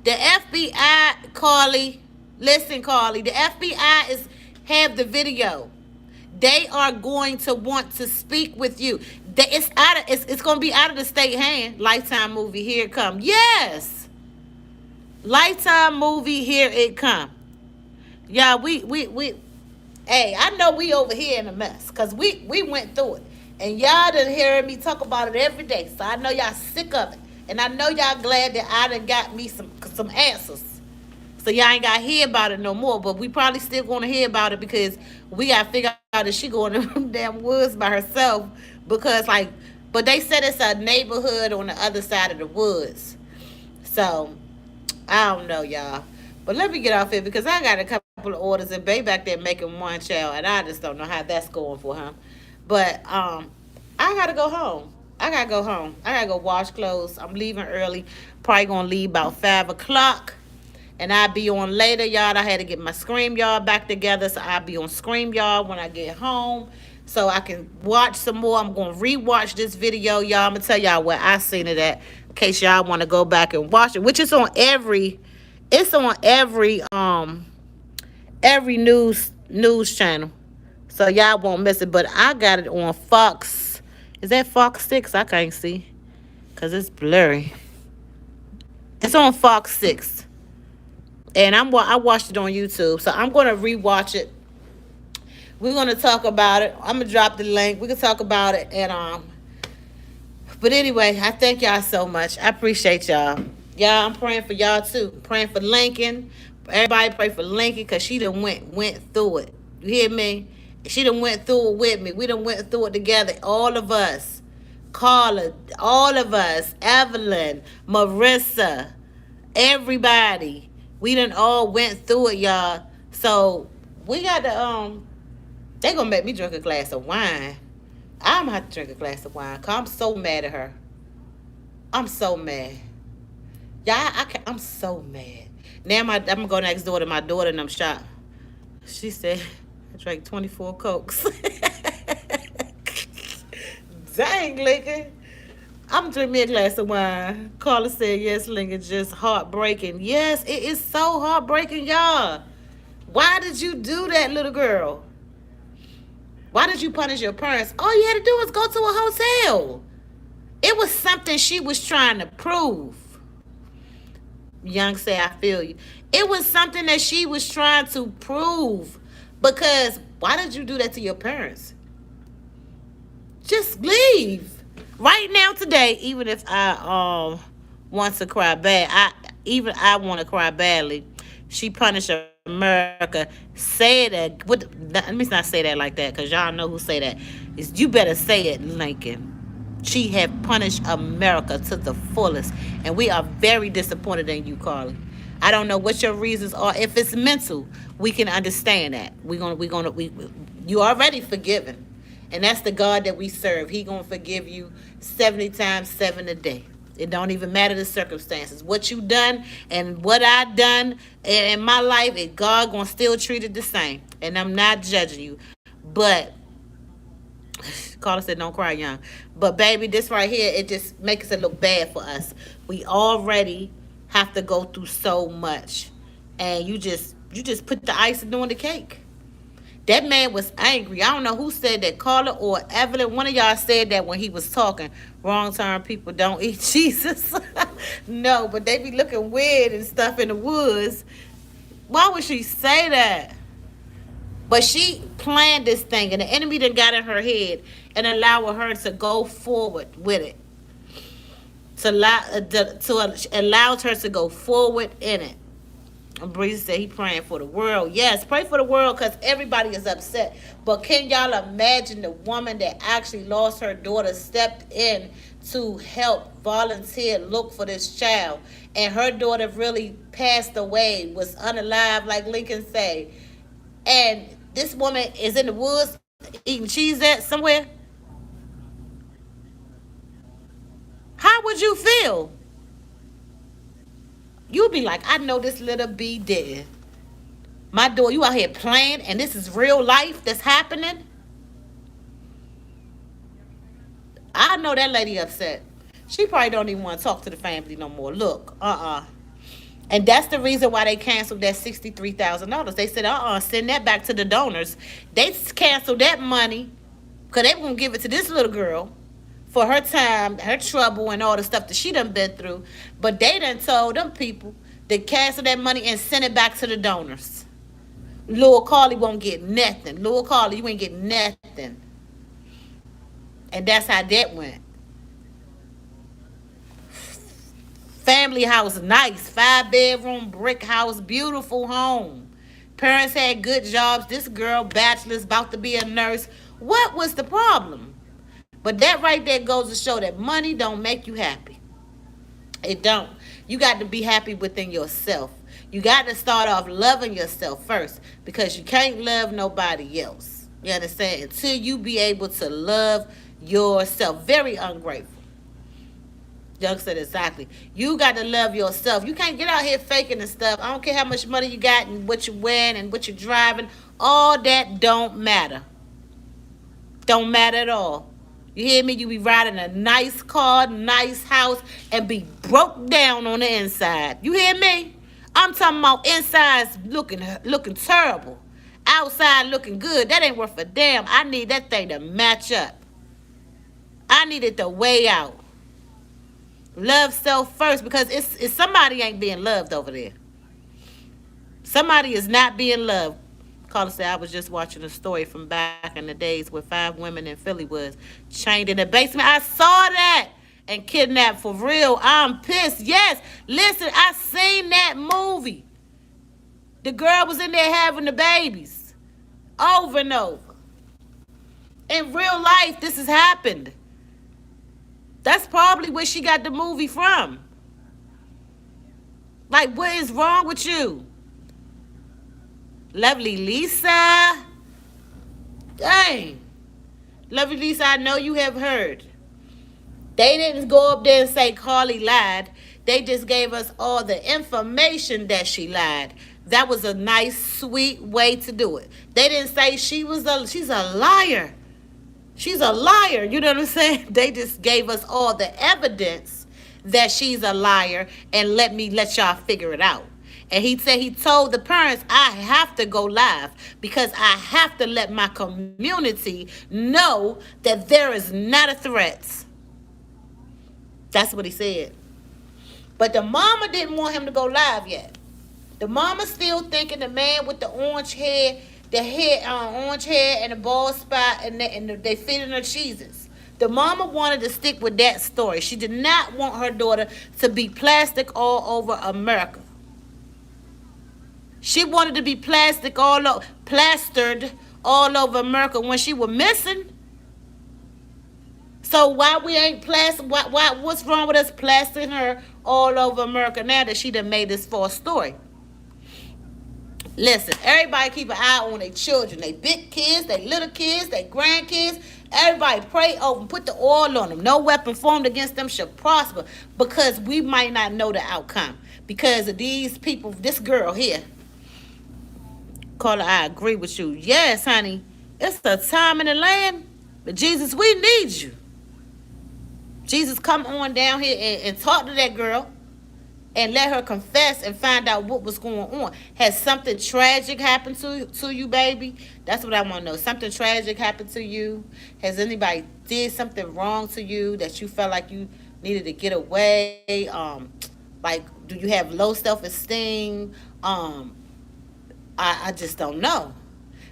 The FBI, Carlee, listen, Carlee, the FBI have the video. They are going to want to speak with you. It's going to be out of the state hand. Lifetime movie, here it come. Yes. Lifetime movie, here it come. Yeah, hey, I know we over here in a mess because we went through it. And y'all done hearing me talk about it every day. So I know y'all sick of it. And I know y'all glad that I done got me some answers. So y'all ain't got to hear about it no more. But we probably still going to hear about it because we got to figure out if she going in them damn woods by herself. Because, like, but they said it's a neighborhood on the other side of the woods. So, I don't know, y'all. But let me get off it because I got a couple of orders and Bay back there making one child. And I just don't know how that's going for him. But, I got to go home. I got to go home. I got to go wash clothes. I'm leaving early. Probably going to leave about 5 o'clock. And I'll be on later, y'all. I had to get my StreamYard back together, so I'll be on StreamYard when I get home so I can watch some more. I'm going to rewatch this video, y'all. I'm going to tell y'all where I seen it at in case y'all want to go back and watch it, which is on every news channel. So y'all won't miss it, but I got it on Fox. Is that Fox 6? I can't see because it's blurry. It's on Fox 6. And I watched it on YouTube, so I'm gonna rewatch it. We're gonna talk about it. I'm gonna drop the link. We can talk about it, and But anyway, I thank y'all so much. I appreciate y'all. Y'all, I'm praying for y'all too. Praying for Lincoln. Everybody pray for Lincoln because she done went through it. You hear me? She done went through it with me. We done went through it together. All of us. Carla, all of us. Evelyn, Marissa, everybody. We done all went through it, y'all. So we got to they gonna make me drink a glass of wine. I'm gonna have to drink a glass of wine because I'm so mad at her. I'm so mad. Yeah, I'm so mad. Now I'm gonna go next door to my daughter and I'm shop. She said I drank 24 Cokes. Dang, Lincoln. I'm drinking me a glass of wine. Carla said, yes, Lincoln, just heartbreaking. Yes, it is so heartbreaking, y'all. Why did you do that, little girl? Why did you punish your parents? All you had to do was go to a hotel. It was something she was trying to prove. Young say, I feel you. It was something that she was trying to prove. Because why did you do that to your parents? Just leave. Right now, today, even if I want to cry bad, I want to cry badly. She punished America. Say that. Let me not say that like that, because y'all know who say that. You better say it, Lincoln. She have punished America to the fullest, and we are very disappointed in you, Carlee. I don't know what your reasons are. If it's mental, we can understand that. You already forgiven. And that's the God that we serve. He gonna forgive you 70 times 7 a day. It don't even matter the circumstances. What you done and what I done in my life, God gonna still treat it the same. And I'm not judging you. But Carla said, don't cry, young. But baby, this right here, it just makes it look bad for us. We already have to go through so much. And you just put the icing on the cake. That man was angry. I don't know who said that, Carla or Evelyn. One of y'all said that when he was talking. Wrong turn, people don't eat Jesus. No, but they be looking weird and stuff in the woods. Why would she say that? But she planned this thing, and the enemy done got in her head and allowed her to go forward with it. Allowed her to go forward in it. Breezy said he praying for the world. Yes, pray for the world because everybody is upset. But can y'all imagine the woman that actually lost her daughter stepped in to help volunteer look for this child, and her daughter really passed away, was unalive, like Lincoln said, and this woman is in the woods eating cheese at somewhere? How would you feel? You'd be like, I know this little bee dead. My daughter, you out here playing, and this is real life that's happening? I know that lady upset. She probably don't even want to talk to the family no more. Look, And that's the reason why they canceled that $63,000. They said, send that back to the donors. They canceled that money because they were going to give it to this little girl for her time, her trouble, and all the stuff that she done been through. But they done told them people They cancel that money and send it back to the donors. Lil Carlee won't get nothing. Lil Carlee, you ain't getting nothing. And that's how that went. Family house, nice. 5-bedroom brick house, beautiful home. Parents had good jobs. This girl, bachelor's, about to be a nurse. What was the problem? But that right there goes to show that money don't make you happy. It don't. You got to be happy within yourself. You got to start off loving yourself first, because you can't love nobody else. You understand? Until you be able to love yourself. Very ungrateful. Young said exactly. You got to love yourself. You can't get out here faking and stuff. I don't care how much money you got and what you're wearing and what you're driving. All that don't matter. Don't matter at all. You hear me? You be riding a nice car, nice house, and be broke down on the inside. You hear me? I'm talking about inside's looking terrible. Outside looking good. That ain't worth a damn. I need that thing to match up. I need it to weigh out. Love self first, because it's somebody ain't being loved over there. Somebody is not being loved. Carla said, I was just watching a story from back in the days where 5 women in Philly was chained in the basement. I saw that and kidnapped for real. I'm pissed. Yes, listen, I seen that movie. The girl was in there having the babies over and over. In real life, this has happened. That's probably where she got the movie from. Like, what is wrong with you? Lovely Lisa. Dang. Lovely Lisa, I know you have heard. They didn't go up there and say Carlee lied. They just gave us all the information that she lied. That was a nice, sweet way to do it. They didn't say she's a liar. She's a liar. You know what I'm saying? They just gave us all the evidence that she's a liar and let y'all figure it out. And he said he told the parents, I have to go live because I have to let my community know that there is not a threat. That's what he said. But the mama didn't want him to go live yet. The mama still thinking the man with the orange hair, orange hair and the bald spot, and they feeding her cheeses. The mama wanted to stick with that story. She did not want her daughter to be plastic all over America. She wanted to be plastered all over America when she was missing. So why we ain't plastic? What's wrong with us plastering her all over America now that she done made this false story? Listen, everybody keep an eye on their children, their big kids, their little kids, their grandkids. Everybody pray over them, put the oil on them. No weapon formed against them shall prosper, because we might not know the outcome because of these people. This girl here. Carla, I agree with you. Yes, honey, it's a time in the land, but Jesus, we need you. Jesus, come on down here and talk to that girl and let her confess and find out what was going on. Has something tragic happened to you, baby? That's what I want to know. Something tragic happened to you? Has anybody did something wrong to you that you felt like you needed to get away? Like, do you have low self-esteem? I just don't know.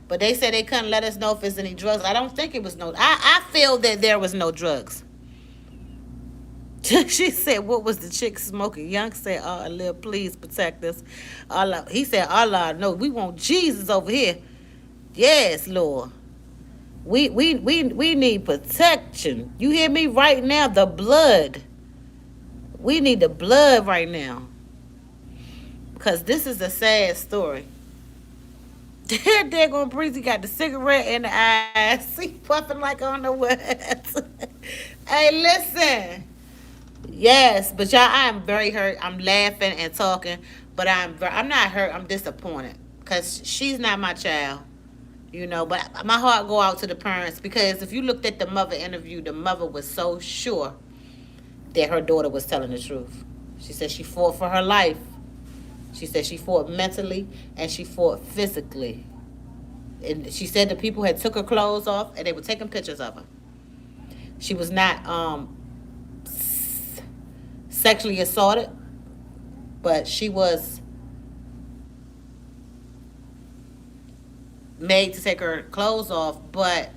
But they said they couldn't let us know if there's any drugs. I don't think it was no. I feel that there was no drugs. She said, what was the chick smoking? Young said, Allah, please protect us. Allah. He said, Allah, no, we want Jesus over here. Yes, Lord. We need protection. You hear me right now? The blood. We need the blood right now. Because this is a sad story. They're going to breezy got the cigarette in the eyes. He puffing like I don't know what. Hey, listen. Yes, but y'all, I am very hurt. I'm laughing and talking, but I'm not hurt. I'm disappointed because she's not my child, you know. But my heart go out to the parents, because if you looked at the mother interview, the mother was so sure that her daughter was telling the truth. She said she fought for her life. She said she fought mentally and she fought physically. And she said the people had took her clothes off and they were taking pictures of her. She was not sexually assaulted. but she was made to take her clothes off, but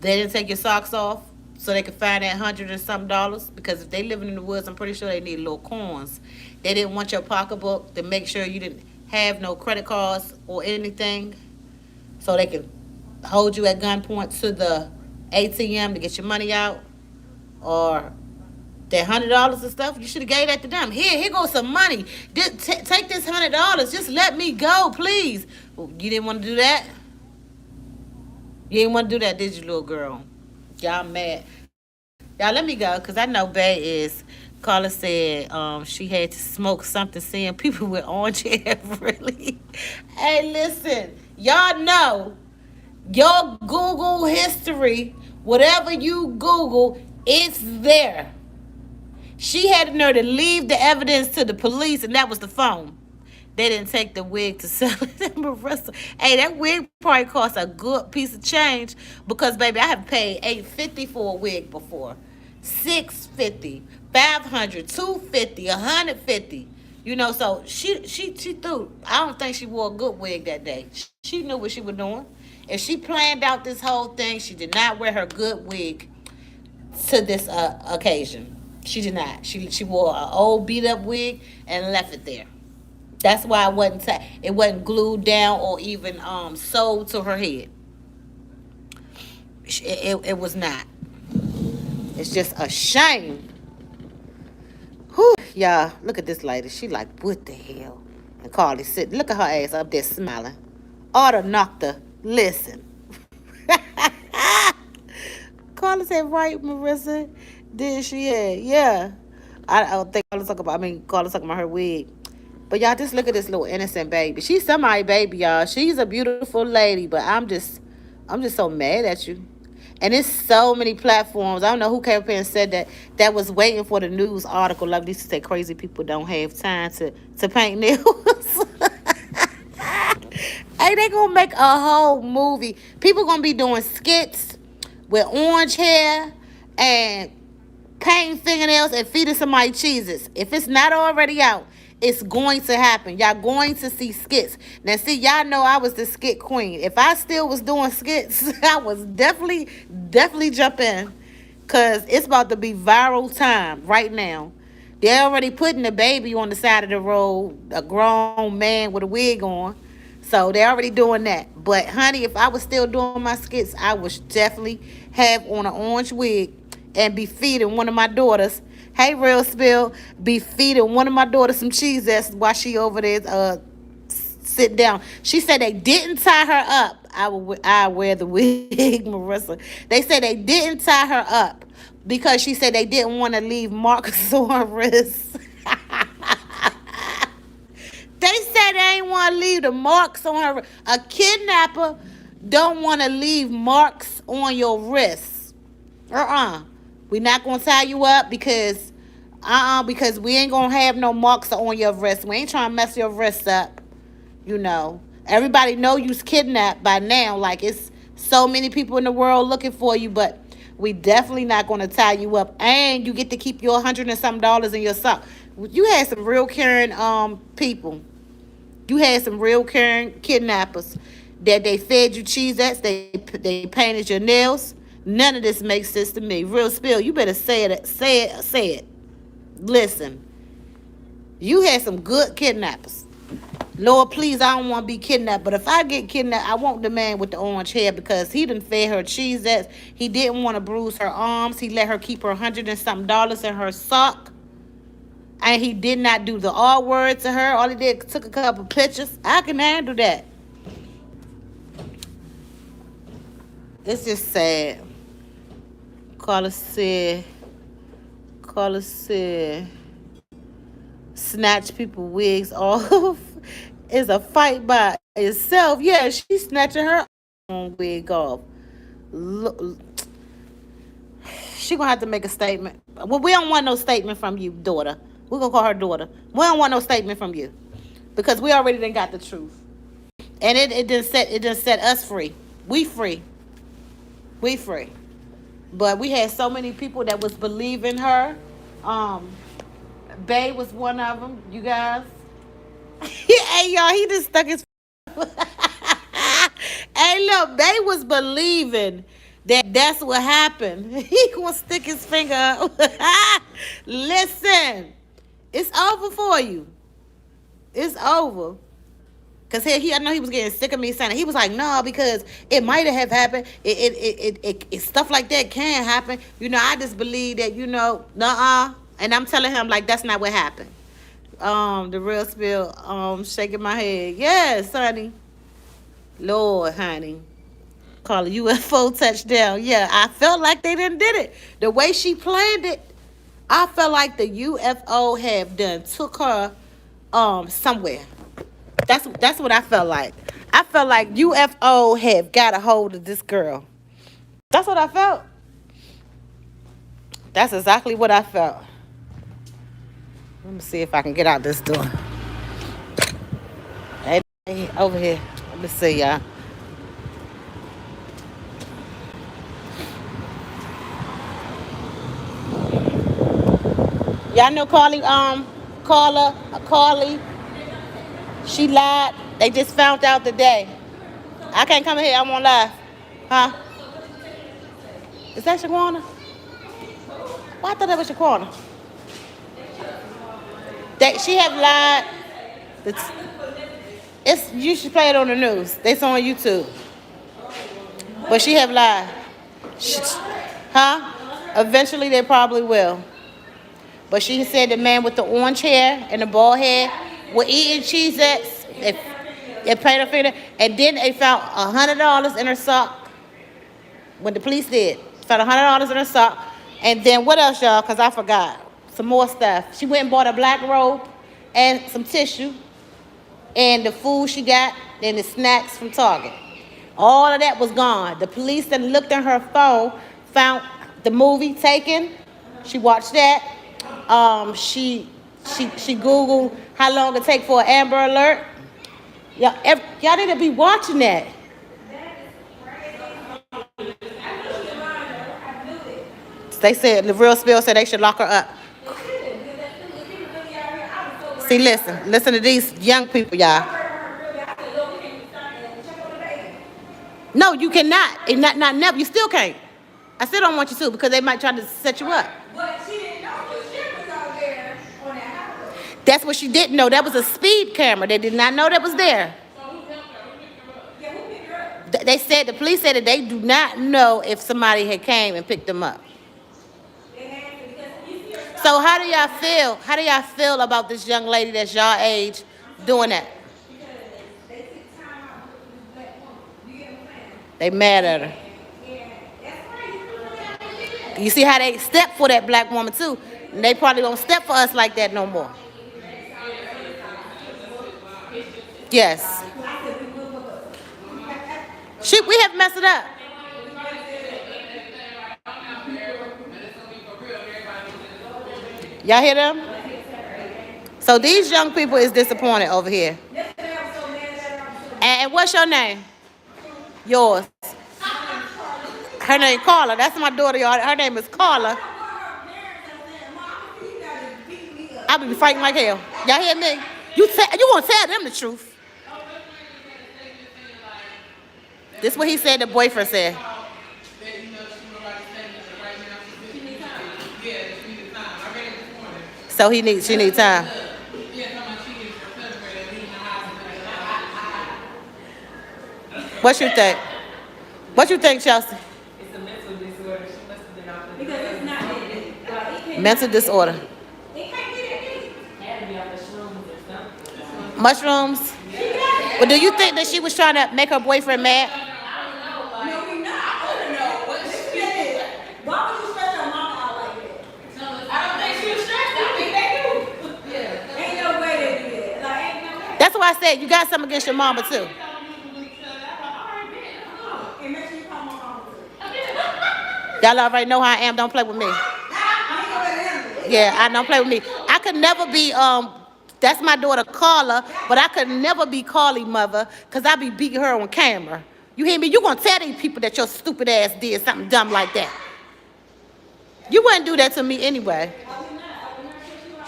they didn't take your socks off so they could find that $100 and something dollars. Because if they living in the woods, I'm pretty sure they need little coins. They didn't want your pocketbook to make sure you didn't have no credit cards or anything, so they could hold you at gunpoint to the ATM to get your money out, or that $100 and stuff. You should have gave that to them. Here goes some money. Take this $100. Just let me go, please. You didn't want to do that. You didn't want to do that, did you, little girl? Y'all mad. Y'all let me go, because I know Bay is. Carla said she had to smoke something, seeing people with orange hair, really. Hey, listen. Y'all know your Google history, whatever you Google, it's there. She had the nerve to leave the evidence to the police, and that was the phone. They didn't take the wig to sell it. Marissa. Hey, that wig probably cost a good piece of change, because, baby, I have paid $850 for a wig before. $650, $500, $250, $150. You know, so she threw. I don't think she wore a good wig that day. She knew what she was doing. If she planned out this whole thing, she did not wear her good wig to this occasion. She did not. She wore an old beat up wig and left it there. That's why it wasn't glued down or even sewed to her head. It was not. It's just a shame. Whew, y'all, look at this lady. She like, what the hell? And Carlee sitting. Look at her ass up there smiling. Oughta knocked her. Listen. Carla said, right, Marissa? Did she? Yeah. I don't think Carla's talking about her wig. But y'all, just look at this little innocent baby. She's somebody's baby, y'all. She's a beautiful lady, but I'm just so mad at you. And it's so many platforms. I don't know who came up here and said that was waiting for the news article. Like these to say crazy people don't have time to paint nails. Hey, they gonna make a whole movie. People gonna be doing skits with orange hair and painting fingernails and feeding somebody cheeses. If it's not already out, it's going to happen. Y'all going to see skits. Now, see, y'all know I was the skit queen. If I still was doing skits, I was definitely jump in. Because it's about to be viral time right now. They're already putting the baby on the side of the road, a grown man with a wig on. So they're already doing that. But, honey, if I was still doing my skits, I would definitely have on an orange wig and be feeding one of my daughters. Hey, Real Spill, be feeding one of my daughters some cheeses while she over there sit down. She said they didn't tie her up. I wear the wig, Marissa. They said they didn't tie her up because she said they didn't want to leave marks on her wrists. They said they ain't want to leave the marks on her. A kidnapper don't want to leave marks on your wrists. We're not going to tie you up because we ain't going to have no marks on your wrist. We ain't trying to mess your wrists up. You know, everybody know you's kidnapped by now. Like, it's so many people in the world looking for you, but we definitely not going to tie you up. And you get to keep your $100 and something in your sock. You had some real caring people. You had some real caring kidnappers that they fed you Cheezettes. They painted your nails. None of this makes sense to me. Real Spill, you better say it. Say it. Listen, you had some good kidnappers. Lord, please, I don't want to be kidnapped. But if I get kidnapped, I want the man with the orange hair because he done fed her Cheezettes. He didn't want to bruise her arms. He let her keep her $100 and something in her sock. And he did not do the R word to her. All he did, took a couple pictures. I can handle that. It's just sad. Carla said, snatch people wigs off is a fight by itself. Yeah, she's snatching her own wig off. She gonna have to make a statement. Well, we don't want no statement from you, daughter. We're gonna call her daughter. We don't want no statement from you because we already done got the truth, and it done set us free. We free. But we had so many people that was believing her, Bay was one of them, you guys. Hey, y'all, he just stuck his... Hey, look, Bay was believing that that's what happened. He gonna stick his finger up. Listen, it's over for you. It's over. Cause I know he was getting sick of me saying it. He was like, no, because it might have happened. It stuff like that can happen. You know, I just believe that, you know, nuh-uh. And I'm telling him like that's not what happened. The real spill, shaking my head. Yes, honey. Lord, honey. Call a UFO touchdown. Yeah, I felt like they done did it. The way she planned it, I felt like the UFO have done took her somewhere. That's what I felt like. I felt like UFO have got a hold of this girl. That's what I felt. That's exactly what I felt. Let me see if I can get out this door. Hey, over here. Let me see, y'all. Y'all know Carlee. She lied. They just found out today. I can't come in here. I'm on live. Huh? Is that Shaquana? Well, I thought that was Shaquana. She have lied. You should play it on the news. It's on YouTube. But she have lied. Huh? Eventually they probably will. But she said the man with the orange hair and the bald head were eating Cheez-Its. They paid her finger. And then they found $100 in her sock. When the police did. Found $100 in her sock. And then what else, y'all? Because I forgot. Some more stuff. She went and bought a black robe and some tissue. And the food she got and the snacks from Target. All of that was gone. The police then looked on her phone, found the movie Taken. She watched that. She Googled how long it take for an Amber Alert. Y'all need to be watching that. They said, the real spill said they should lock her up. See, listen to these young people, y'all. No, you cannot. And not never. You still can't. I still don't want you to because they might try to set you up.
But she didn't know the shit was out there on that house.
That's what she didn't know. That was a speed camera. They did not know that was there. They said, the police said that they do not know if somebody had came and picked them up. So how do y'all feel? How do y'all feel about this young lady that's y'all age doing that? They mad at her. You see how they step for that black woman too. And they probably don't step for us like that no more. Yes. We have messed it up. Y'all hear them? So these young people is disappointed over here. And what's your name? Yours. Her name Carla. That's my daughter, y'all. Her name is Carla. I be fighting like hell. Y'all hear me? You gonna tell them the truth. This is what he said the boyfriend said. So she needs time. What you think? What you think, Chelsea?
It's a mental disorder. She must have been off the
Because it's not
mental disorder.
It can't be that.
Had to be off the shrooms or something.
Mushrooms? But do you think that she was trying to make her boyfriend mad?
No, we not. I want to know what she did. Why would you stress her mama out like that? I don't think she was stressed. I think they do. Yeah. Ain't no way they do that. Like, ain't no way.
That's why I said you got something against your mama too.
And make sure you call my mama too.
Y'all already know how I am. Don't play with me. Yeah, I don't play with me. I could never be, that's my daughter Carla, but I could never be Carlee mother because I be beating her on camera. You hear me? You gonna tell these people that your stupid ass did something dumb like that. You wouldn't do that to me anyway.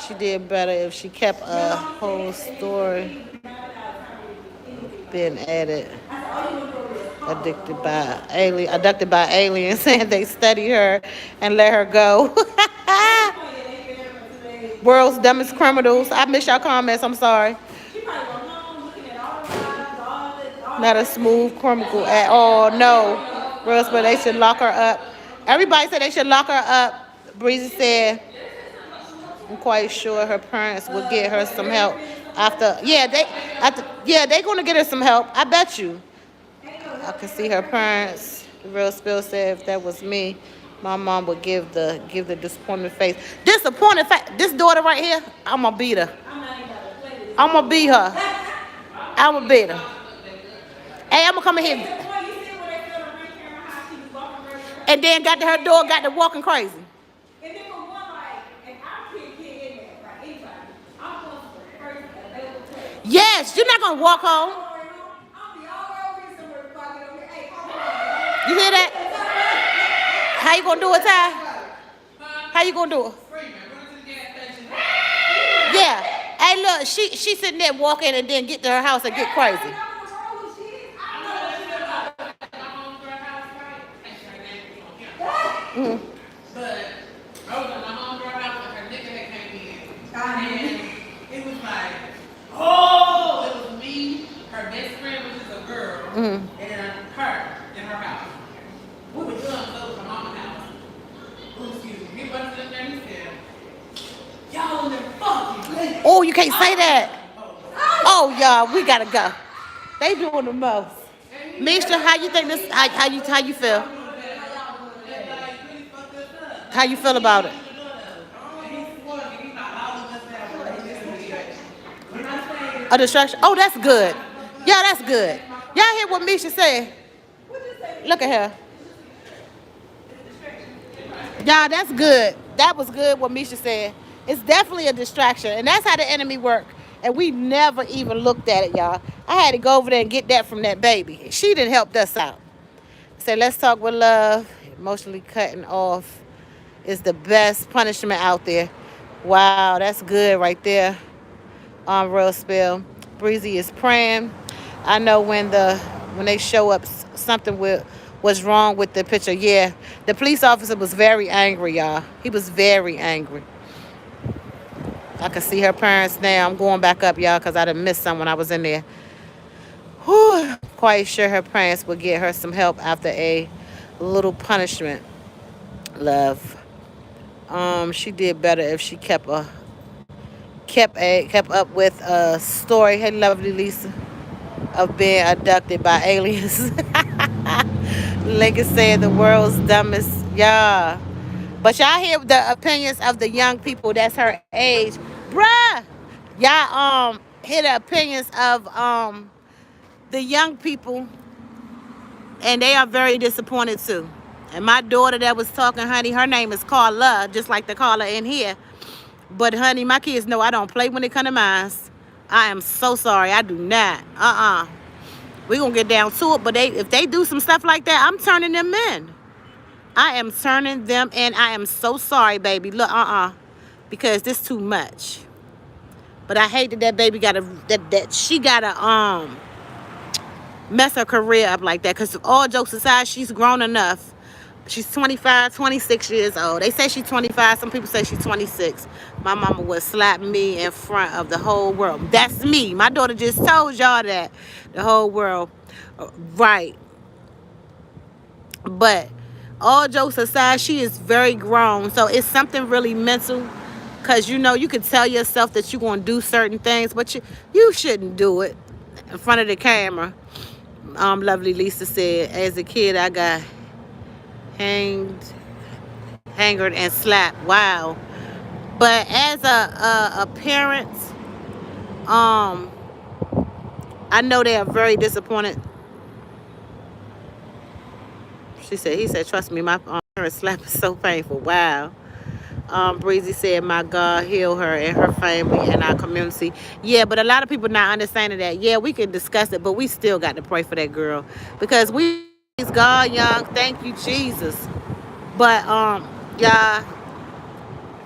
She did better if she kept a whole story being added. Abducted by aliens, saying they studied her and let her go. World's dumbest criminals. I miss y'all comments. I'm sorry. Not a smooth criminal at all. No. Rose, but they should lock her up. Everybody said they should lock her up. Breezy said, I'm quite sure her parents would get her some help after. Yeah, they gonna get her some help. I bet you. I can see her parents. The real spill said if that was me, my mom would give the disappointed face. Disappointed face. This daughter right here, I'm gonna beat her. I'm gonna beat her. I'm gonna beat her. Hey, I'm gonna come in here. And then got to her door, got to walking crazy. Yes, you're not gonna walk home. You hear that? How you gonna do it, Ty? How you gonna do it? Yeah. Hey, look, she sitting there walking and then get to her house and get crazy. Mm.
But I was at my homegirl house and her nigga had came in. And it was like, oh, it was me, her best friend, which is a girl, and her in her house. We were doing so with my mama's house. Oh, excuse me. He busted up there and he said, y'all in there fucking.
Oh, you can't say that. Oh, y'all, we gotta go. They doing the most. Misha, how you think this? How you feel? How you feel about it? A distraction. Oh, that's good. Yeah, that's good. Y'all hear what Misha said? Look at her. Y'all, that's good. That was good what Misha said. It's definitely a distraction. And that's how the enemy works. And we never even looked at it, y'all. I had to go over there and get that from that baby. She done helped us out. Say, let's talk with love. Emotionally cutting off is the best punishment out there. Wow, that's good right there. Real spill. Breezy is praying. I know when they show up, something was wrong with the picture. Yeah, the police officer was very angry, y'all. He was very angry. I can see her parents now. I'm going back up, y'all, because I done missed some when I was in there. Whew. Quite sure her parents would get her some help after a little punishment. Love. She did better if she kept up with a story. Hey, lovely Lisa, of being abducted by aliens. Lincoln said the world's dumbest. Yeah. But y'all hear the opinions of the young people that's her age. Bruh. Y'all hear the opinions of the young people, and they are very disappointed too. And my daughter that was talking, honey, her name is Carla, just like the caller in here. But honey, my kids know I don't play when it comes to mine. I am so sorry. I do not. We're going to get down to it. But if they do some stuff like that, I'm turning them in. I am turning them in. I am so sorry, baby. Look, because this too much. But I hate that baby she gotta mess her career up like that. Because all jokes aside, she's grown enough. She's 25, 26 years old. They say she's 25. Some people say she's 26. My mama would slap me in front of the whole world. That's me. My daughter just told y'all that. The whole world. Right. But all jokes aside, she is very grown. So it's something really mental. Because, you know, you can tell yourself that you're going to do certain things. But you shouldn't do it in front of the camera. Lovely Lisa said, as a kid, I got hangered and slapped. Wow. But as a parent, I know they are very disappointed. He said, trust me, my parents slap is so painful. Wow. Breezy said, my God, heal her and her family and our community. Yeah, but a lot of people not understanding that. Yeah, we can discuss it, but we still got to pray for that girl. Because is God young. Thank you, Jesus. But, y'all,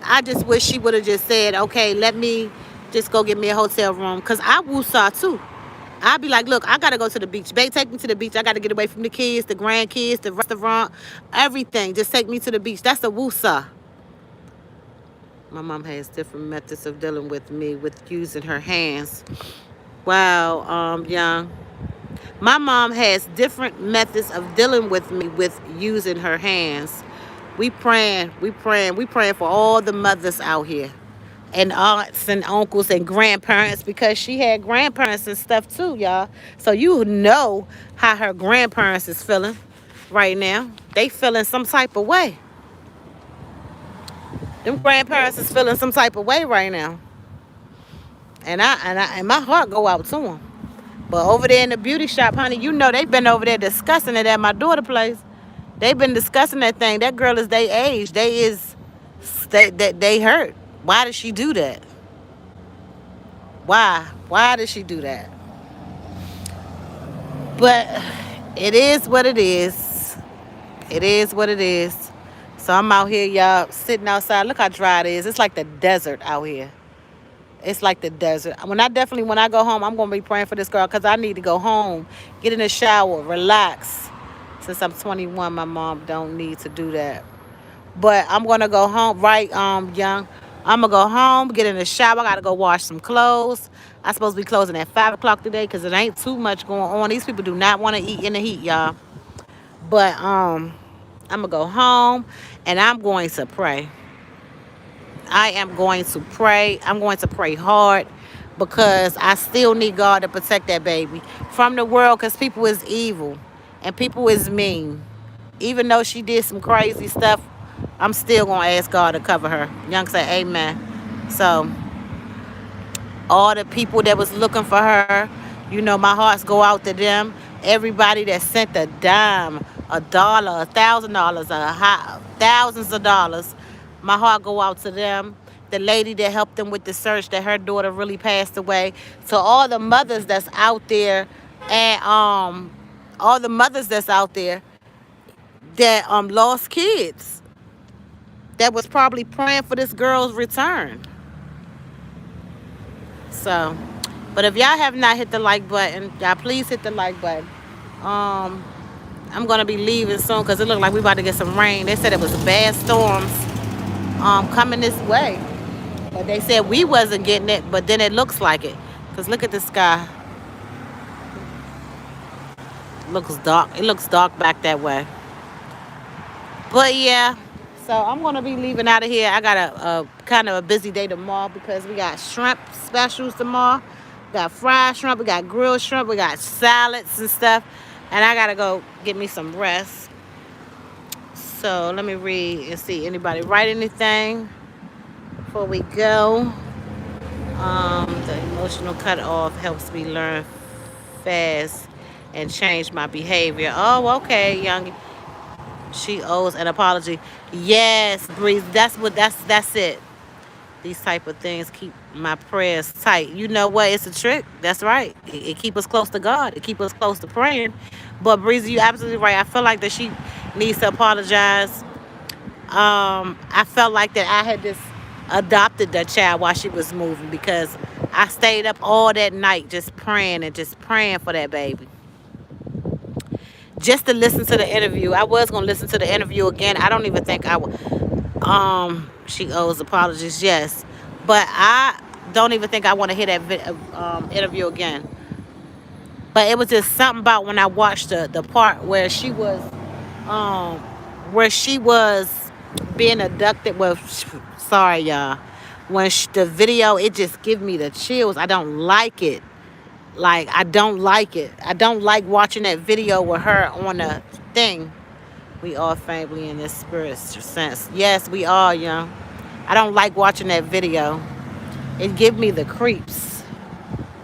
I just wish she would have just said, okay, let me just go get me a hotel room. Because I woosah too. I'd be like, look, I got to go to the beach. Babe, take me to the beach. I got to get away from the kids, the grandkids, the restaurant, everything. Just take me to the beach. That's a woosah. My mom has different methods of dealing with me with using her hands. Wow, young. My mom has different methods of dealing with me with using her hands. We praying for all the mothers out here, and aunts and uncles and grandparents, because she had grandparents and stuff too, y'all. So you know how her grandparents is feeling right now. They feeling some type of way. Them grandparents is feeling some type of way right now, and my heart go out to them. But over there in the beauty shop, honey, you know they've been over there discussing it at my daughter's place. They've been discussing that thing. That girl is their age. They hurt. Why did she do that? Why? Why did she do that? But it is what it is. It is what it is. So I'm out here, y'all, sitting outside. Look how dry it is. It's like the desert out here. It's like the desert. When I go home, I'm going to be praying for this girl, because I need to go home, get in the shower, relax. Since I'm 21, my mom don't need to do that. But I'm going to go home, right, young? I'm going to go home, get in the shower. I got to go wash some clothes. I'm supposed to be closing at 5 o'clock today because it ain't too much going on. These people do not want to eat in the heat, y'all. But I'm going to go home, and I'm going to pray. I am going to pray. I'm going to pray hard, because I still need God to protect that baby from the world, because people is evil and people is mean. Even though she did some crazy stuff, I'm still going to ask God to cover her. Young say amen. So all the people that was looking for her, you know, my hearts go out to them. Everybody that sent a dime, $1, $1,000, thousands of dollars, my heart go out to them. The lady that helped them with the search, that her daughter really passed away. To all the mothers that's out there, and all the mothers that's out there that lost kids, that was probably praying for this girl's return. So, but if y'all have not hit the like button, y'all please hit the like button. I'm gonna be leaving soon, because it looked like we about to get some rain. They said it was bad storms coming this way, but they said we wasn't getting it, but then it looks like it, because look at the sky. It looks dark back that way. But yeah, so I'm gonna be leaving out of here. I got a kind of a busy day tomorrow, because we got shrimp specials tomorrow. We got fried shrimp, we got grilled shrimp, we got salads and stuff, and I gotta go get me some rest. So let me read and see anybody write anything before we go. The emotional cutoff helps me learn fast and change my behavior. Oh, okay, young. She owes an apology. Yes, Breeze. That's it. These type of things keep my prayers tight. You know what? It's a trick. That's right. It keep us close to God. It keep us close to praying. But Breezy, you absolutely right. I feel like that she needs to apologize. I felt like that I had just adopted that child while she was moving, because I stayed up all that night just praying for that baby. Just to listen to the interview. I was going to listen to the interview again. I don't even think I would. She owes apologies, yes. But I don't even think I want to hear that interview again. But it was just something about when I watched the part where she was being abducted. Well, sorry, y'all. When the video, it just give me the chills. I don't like it. Like, I don't like it. I don't like watching that video with her on the thing. We are family in this spirit sense. Yes, we are, young. I don't like watching that video. It give me the creeps.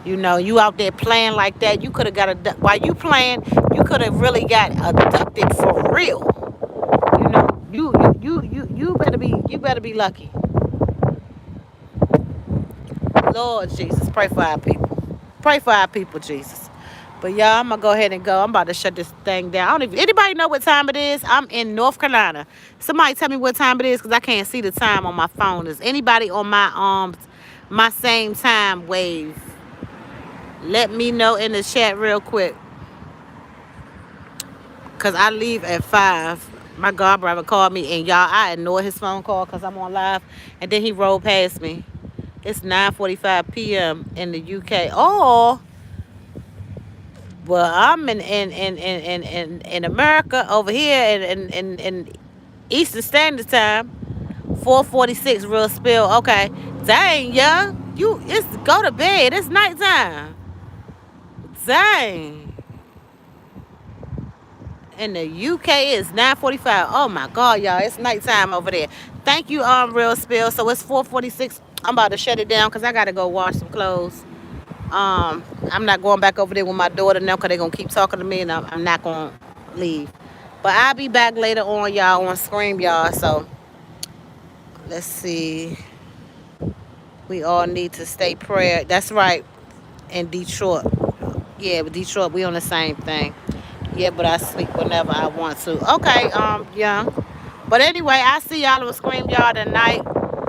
You know, you out there playing like that. You could have got abducted. While you playing, you could have really got abducted for real. You know, you better be lucky. Lord Jesus, pray for our people. Pray for our people, Jesus. But y'all, I'm gonna go ahead and go. I'm about to shut this thing down. I don't even, anybody know what time it is? I'm in North Carolina. Somebody tell me what time it is, because I can't see the time on my phone. Is anybody on my same time wave? Let me know in the chat real quick. Cause I leave at 5. My godbrother called me, and y'all, I ignored his phone call because I'm on live, and then he rolled past me. It's 9:45 p.m. in the UK. Oh, well, I'm in America over here in Eastern Standard Time. 4:46 real spill. Okay, dang, young, it's go to bed. It's nighttime. Dang. In the UK it's 9:45. Oh my God, y'all, it's nighttime over there. Thank you, real spill. So it's 4:46. I'm about to shut it down because I gotta go wash some clothes. I'm not going back over there with my daughter now because they're gonna keep talking to me, and I'm not gonna leave. But I'll be back later on, y'all, on Scream, y'all. So let's see. We all need to stay prayer. That's right. In Detroit. Yeah, with Detroit, we on the same thing. Yeah, but I sleep whenever I want to. Okay, young. But anyway, I see y'all on Scream Yard tonight.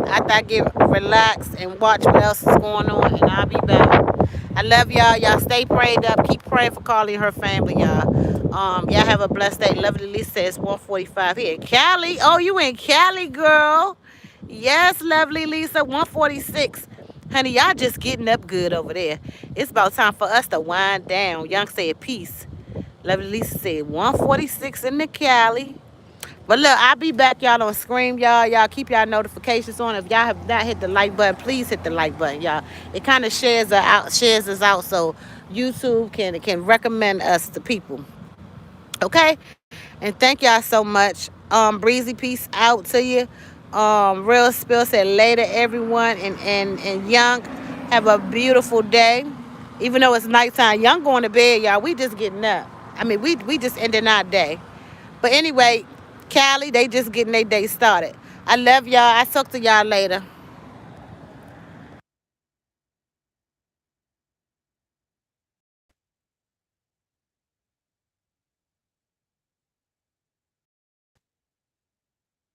After I get relaxed and watch what else is going on, and I'll be back. I love y'all. Y'all stay prayed up. Keep praying for Carlee and her family, y'all. Y'all have a blessed day. Lovely Lisa says 1:45 here in Cali. Oh, you in Cali, girl? Yes, lovely Lisa. 1:46. Honey, y'all just getting up good over there. It's about time for us to wind down. Young said peace. Lovely Lisa said 1:46 in the Cali. But look, I'll be back, y'all, on Scream, y'all. Y'all keep y'all notifications on. If y'all have not hit the like button, please hit the like button, y'all. It kind of shares us out so YouTube can recommend us to people. Okay? And thank y'all so much. Breezy, peace out to you. Real Spill said later, everyone. And Young, have a beautiful day. Even though it's nighttime, Young going to bed, y'all. We just getting up. I mean, we just ending our day. But anyway, Cali, they just getting their day started. I love y'all. I talk to y'all later.